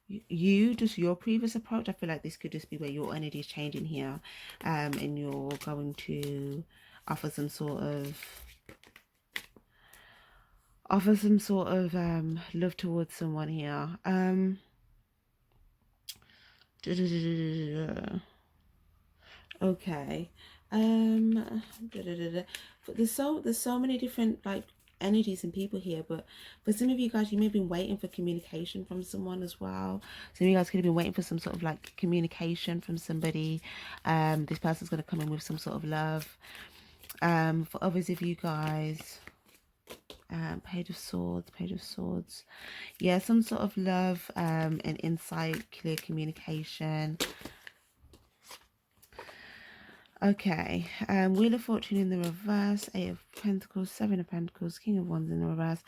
you, just your previous approach, I feel like this could just be where your energy is changing here, and you're going to offer some sort of love towards someone here. Okay. But there's so many different like energies and people here, but for some of you guys, you may have been waiting for communication from someone as well. Some of you guys could have been waiting for some sort of like communication from somebody. This person's going to come in with some sort of love. For others of you guys, Page of Swords. Yeah, some sort of love, and insight, clear communication. Okay, Wheel of Fortune in the reverse, Eight of Pentacles, Seven of Pentacles, King of Wands in the reverse.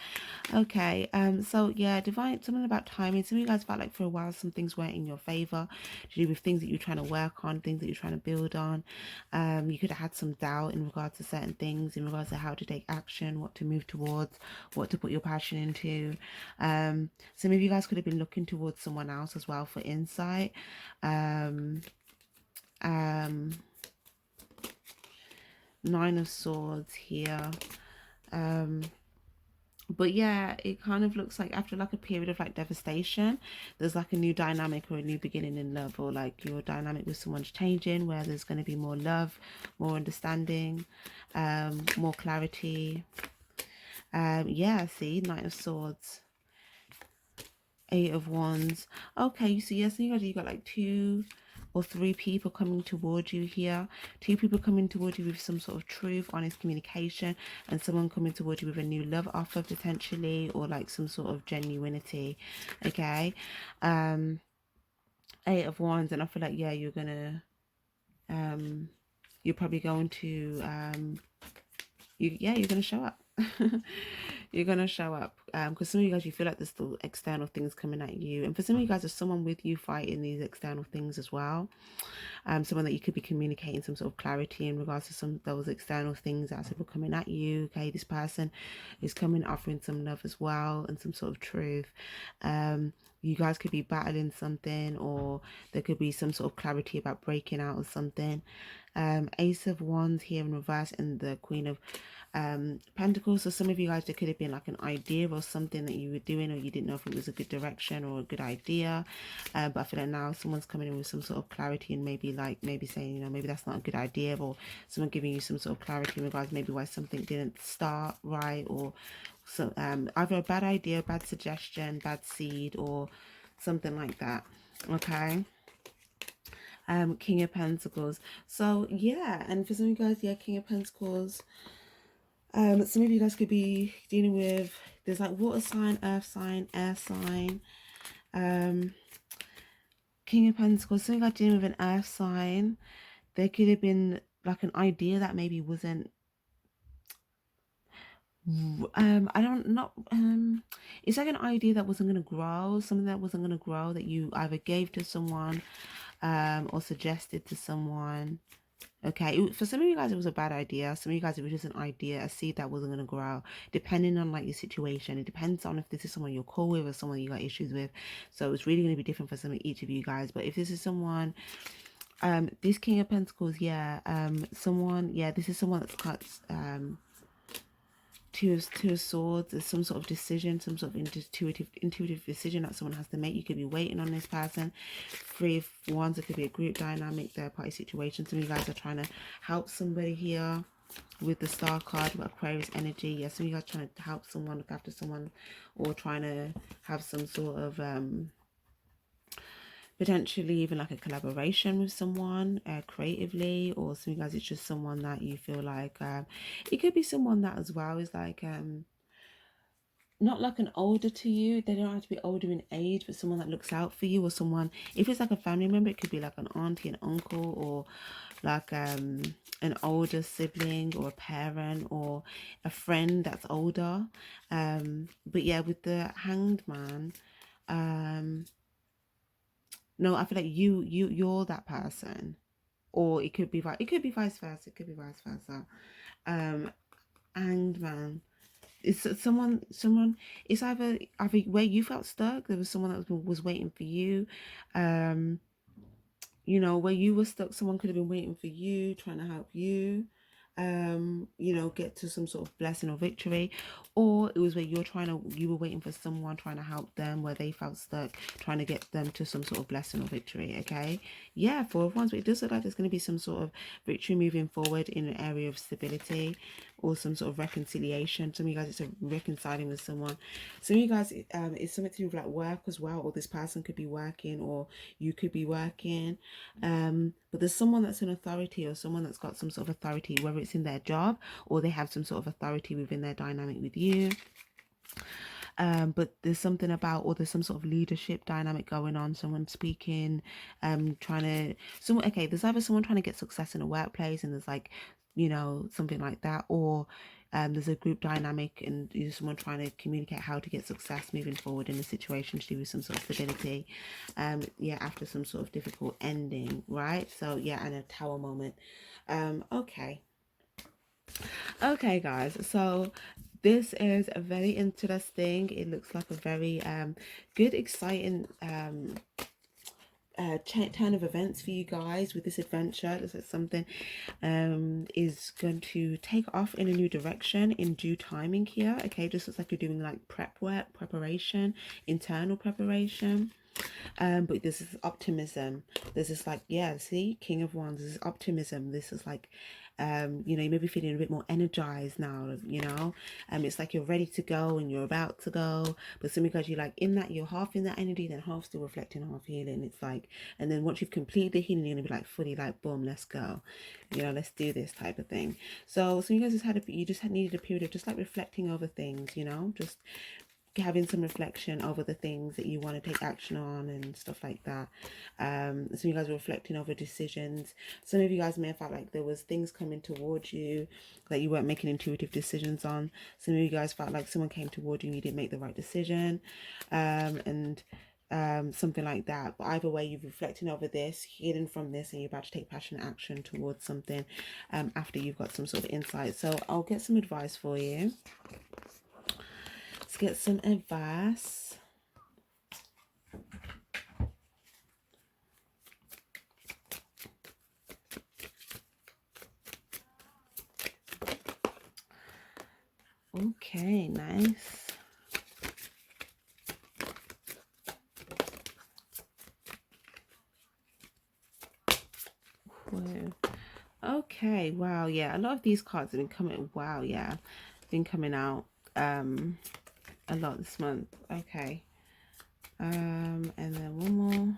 Okay, so yeah, divine, something about timing. Some of you guys felt like for a while some things weren't in your favor, to do with things that you're trying to work on, things that you're trying to build on. You could have had some doubt in regards to certain things, in regards to how to take action, what to move towards, what to put your passion into. Some of you guys could have been looking towards someone else as well for insight. Nine of Swords here. But yeah, it kind of looks like after like a period of like devastation, there's like a new dynamic or a new beginning in love, or like your dynamic with someone's changing, where there's going to be more love, more understanding, more clarity. Yeah, see, Knight of Swords, Eight of Wands. Okay, so yes, you got like two or three people coming towards you here. Two people coming towards you with some sort of truth, honest communication, and someone coming towards you with a new love offer potentially, or like some sort of genuinity. Okay, Eight of Wands, and I feel like, yeah, you're gonna you're probably going to you're gonna show up. You're gonna show up, because some of you guys, you feel like there's still external things coming at you, and for some of you guys, there's someone with you fighting these external things as well. Someone that you could be communicating some sort of clarity in regards to some of those external things that are coming at you. Okay, this person is coming offering some love as well, and some sort of truth. You guys could be battling something, or there could be some sort of clarity about breaking out of something. Ace of Wands here in reverse, and the Queen of Pentacles. So some of you guys, there could have been like an idea or something that you were doing, or you didn't know if it was a good direction or a good idea, but I feel like now someone's coming in with some sort of clarity, and maybe saying, you know, maybe that's not a good idea, or someone giving you some sort of clarity in regards maybe why something didn't start right, or so either a bad idea, bad suggestion, bad seed, or something like that. Okay, King of Pentacles. So yeah, and for some of you guys, yeah, King of Pentacles. Some of you guys could be dealing with, there's like water sign, earth sign, air sign. King of Pentacles, some of you guys dealing with an earth sign. There could have been like an idea that maybe wasn't I don't know. It's like an idea that wasn't going to grow, something that wasn't going to grow, that you either gave to someone, or suggested to someone. Okay, for some of you guys, it was a bad idea. Some of you guys, it was just an idea, a seed that wasn't going to grow, depending on like your situation. It depends on if this is someone you're cool with or someone you got issues with. So it's really going to be different for some of each of you guys. But if this is someone, this King of Pentacles, yeah, this is someone that's got Two of Swords. There's some sort of decision, some sort of intuitive decision that someone has to make. You could be waiting on this person. Three of Wands, it could be a group dynamic, third party situation. Some of you guys are trying to help somebody here with the Star card, with Aquarius energy. Yeah, some of you guys trying to help someone, look after someone, or trying to have some sort of potentially even like a collaboration with someone creatively, or some of you guys it's just someone that you feel like it could be someone that as well is like not like an older to you. They don't have to be older in age, but someone that looks out for you, or someone, if it's like a family member, it could be like an auntie, an uncle, or like an older sibling, or a parent, or a friend that's older. But yeah, with the Hanged Man, no, I feel like you're that person, or it could be vice versa. It could be vice versa. Um, Hanged Man. It's someone. It's either where you felt stuck. There was someone that was waiting for you. Um, you know, where you were stuck, someone could have been waiting for you, trying to help you, you know, get to some sort of blessing or victory. Or it was where you were waiting for someone, trying to help them where they felt stuck, trying to get them to some sort of blessing or victory. Okay, yeah, for once, but it does look like there's going to be some sort of victory moving forward in an area of stability, or some sort of reconciliation. Some of you guys, it's a reconciling with someone. Some of you guys, it's something to do with like work as well, or this person could be working, or you could be working. But there's someone that's in authority, or someone that's got some sort of authority, whether it's in their job or they have some sort of authority within their dynamic with you. But there's something about, or there's some sort of leadership dynamic going on, someone speaking, trying to, someone, okay, there's either someone trying to get success in a workplace, and there's like, you know, something like that, or there's a group dynamic, and there's someone trying to communicate how to get success moving forward in a situation to do with some sort of stability, yeah, after some sort of difficult ending, right? So yeah, and a tower moment. Okay guys, so this is a very interesting, it looks like a very good, exciting turn of events for you guys with this adventure. This is something is going to take off in a new direction in due timing here. Okay, just looks like you're doing like prep work, preparation, internal preparation. But this is optimism. This is like, yeah, see, King of Wands, this is optimism. This is like, you know, you may be feeling a bit more energized now, you know. It's like you're ready to go and you're about to go, but some because you're like in that, you're half in that energy, then half still reflecting, half healing. It's like, and then once you've completed the healing, you're gonna be like fully like, boom, let's go, you know, let's do this type of thing. So you guys just needed a period of just like reflecting over things, you know, just having some reflection over the things that you want to take action on and stuff like that. Some of you guys were reflecting over decisions. Some of you guys may have felt like there was things coming towards you that you weren't making intuitive decisions on. Some of you guys felt like someone came toward you and you didn't make the right decision, and something like that. But either way, you're reflecting over this, healing from this, and you're about to take passionate action towards something after you've got some sort of insight. So I'll get some advice for you. Let's get some advice. Okay, nice. Whoa. Okay, wow, yeah, a lot of these cards have been coming, wow, yeah, been coming out a lot this month. Okay, and then one more.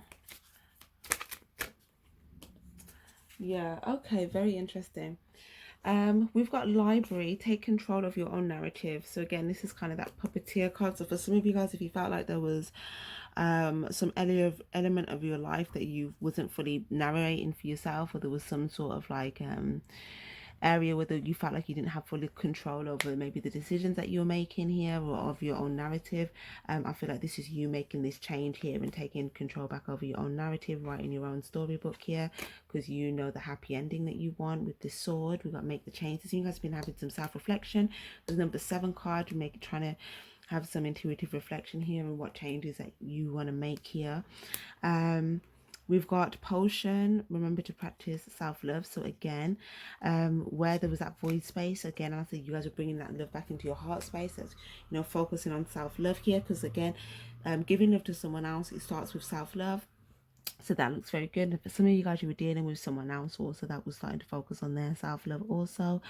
Yeah, okay, very interesting. We've got library, take control of your own narrative. So again, this is kind of that puppeteer card. So for some of you guys, if you felt like there was some element of your life that you wasn't fully narrating for yourself, or there was some sort of like area where you felt like you didn't have full control over maybe the decisions that you're making here, or of your own narrative, I feel like this is you making this change here and taking control back over your own narrative, writing your own storybook here, because you know the happy ending that you want with this sword. We've got to make the changes. So you guys have been having some self-reflection. There's number 7 card, trying to have some intuitive reflection here and what changes that you want to make here. We've got potion, remember to practice self-love. So again, where there was that void space, again, I think you guys are bringing that love back into your heart space. That's, you know, focusing on self-love here, because again, giving love to someone else, it starts with self-love. So that looks very good. And for some of you guys, you were dealing with someone else also that was starting to focus on their self-love also.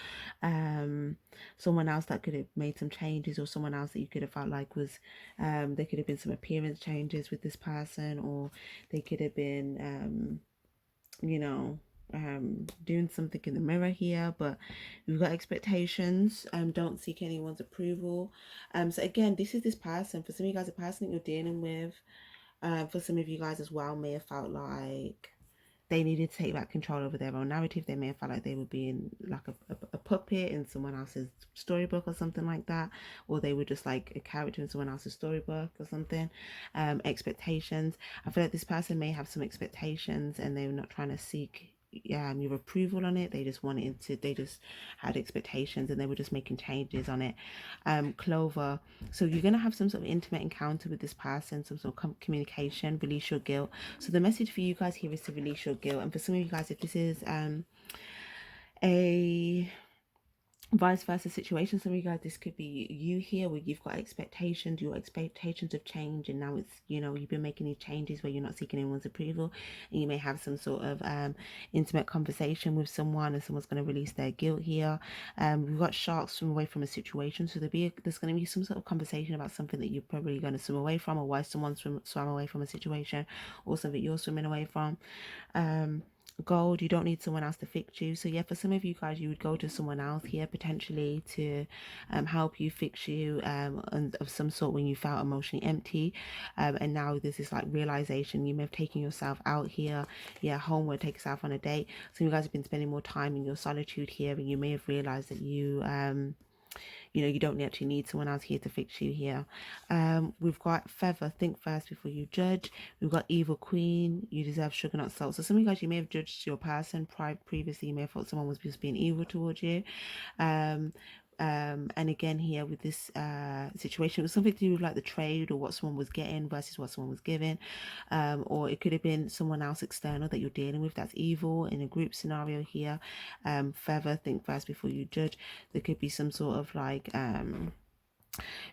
Someone else that could have made some changes, or someone else that you could have felt like was, there could have been some appearance changes with this person, or they could have been, you know, doing something in the mirror here. But we've got expectations. Don't seek anyone's approval. So again, this is this person. For some of you guys, the person that you're dealing with, for some of you guys as well, may have felt like they needed to take back control over their own narrative. They may have felt like they were being like a puppet in someone else's storybook or something like that, or they were just like a character in someone else's storybook or something. Expectations. I feel like this person may have some expectations and they're not trying to seek your approval on it. They just wanted to, they just had expectations and they were just making changes on it. Clover. So you're going to have some sort of intimate encounter with this person, some sort of communication. Release your guilt. So the message for you guys here is to release your guilt. And for some of you guys, if this is a vice versa situation, some of you guys, this could be you here where you've got expectations, your expectations of change, and now it's, you know, you've been making these changes where you're not seeking anyone's approval, and you may have some sort of intimate conversation with someone, and someone's going to release their guilt here. We've got sharks swim away from a situation, so there's going to be some sort of conversation about something that you're probably going to swim away from, or why someone swam away from a situation, or something you're swimming away from. Gold, you don't need someone else to fix you. So yeah, for some of you guys, you would go to someone else here potentially to help you, fix you and of some sort when you felt emotionally empty, and now there's this like realization. You may have taken yourself out here, yeah, homeward, take yourself on a date. Some of you guys have been spending more time in your solitude here, and you may have realized that you know, you don't actually need someone else here to fix you here. We've got Feather, think first before you judge. We've got Evil Queen, you deserve sugar, not salt. So some of you guys, you may have judged your person previously. You may have thought someone was just being evil towards you. And again here with this situation, it was something to do with like the trade or what someone was getting versus what someone was giving, or it could have been someone else external that you're dealing with that's evil in a group scenario here. Feather, think first before you judge. There could be some sort of like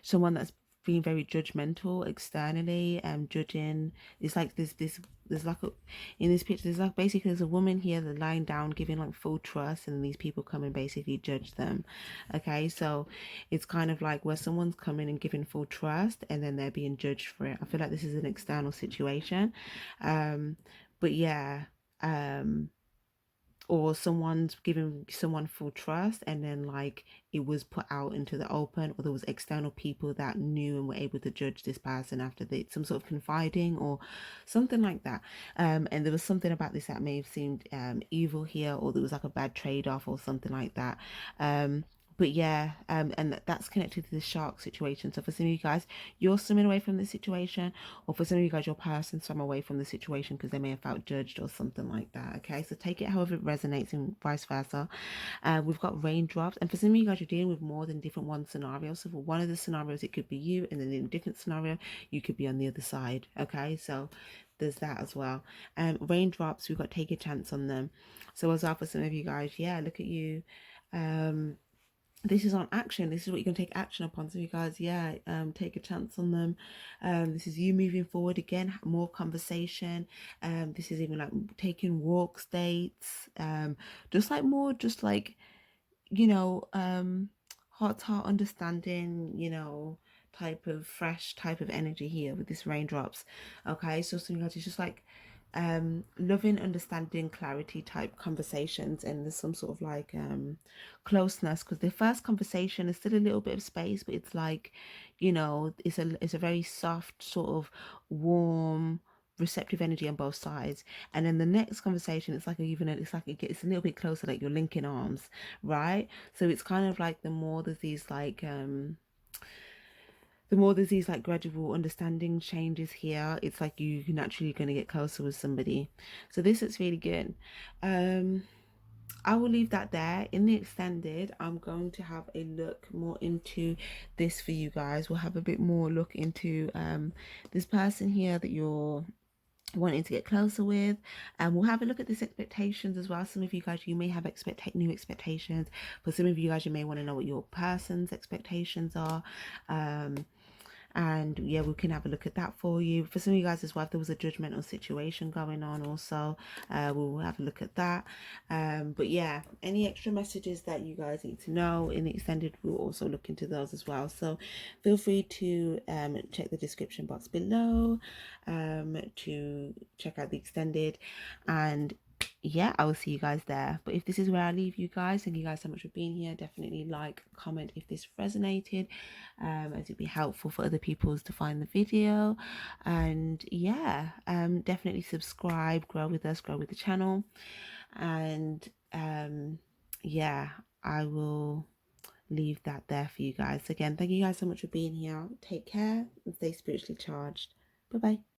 someone that's being very judgmental externally, judging. It's like there's like in this picture, there's like basically there's a woman here that's lying down giving like full trust, and these people come and basically judge them. Okay, so it's kind of like where someone's coming and giving full trust and then they're being judged for it. I feel like this is an external situation. But yeah, or someone's giving someone full trust and then like it was put out into the open, or there was external people that knew and were able to judge this person after some sort of confiding or something like that. And there was something about this that may have seemed evil here, or there was like a bad trade-off or something like that. But yeah, and that's connected to the shark situation. So for some of you guys, you're swimming away from the situation, or for some of you guys, your person swam away from the situation because they may have felt judged or something like that. Okay, so take it however it resonates, and vice versa. We've got raindrops, and for some of you guys, you're dealing with more than different one scenario. So for one of the scenarios, it could be you, and then in a different scenario, you could be on the other side. Okay, so there's that as well. Raindrops, we've got take a chance on them. So as well for some of you guys, yeah, look at you. This is on action. This is what you can take action upon. So you guys, yeah, take a chance on them. This is you moving forward again, more conversation. This is even like taking walks, dates, just like more, just like, you know, heart to heart understanding, you know, type of fresh type of energy here with this raindrops. Okay, so something else is just like loving, understanding, clarity type conversations, and there's some sort of like closeness, because the first conversation is still a little bit of space, but it's like, you know, it's a very soft sort of warm receptive energy on both sides. And then the next conversation, it's like it's like it's a little bit closer, like you're linking arms, right? So it's kind of like the more there's these like gradual understanding changes here, it's like you naturally going to get closer with somebody. So this is really good. I will leave that there. In the extended, I'm going to have a look more into this for you guys. We'll have a bit more look into this person here that you're wanting to get closer with, and we'll have a look at these expectations as well. Some of you guys, you may have new expectations. For some of you guys, you may want to know what your person's expectations are. and yeah, we can have a look at that for you. For some of you guys as well, if there was a judgmental situation going on also, we'll have a look at that. But yeah, any extra messages that you guys need to know in the extended, we'll also look into those as well. So feel free to check the description box below to check out the extended, and yeah, I will see you guys there. But if this is where I leave you guys, thank you guys so much for being here. Definitely like, comment if this resonated, as it'd be helpful for other people to find the video. And yeah, definitely subscribe, grow with us, grow with the channel. And yeah, I will leave that there for you guys. Again, thank you guys so much for being here. Take care and stay spiritually charged. Bye bye.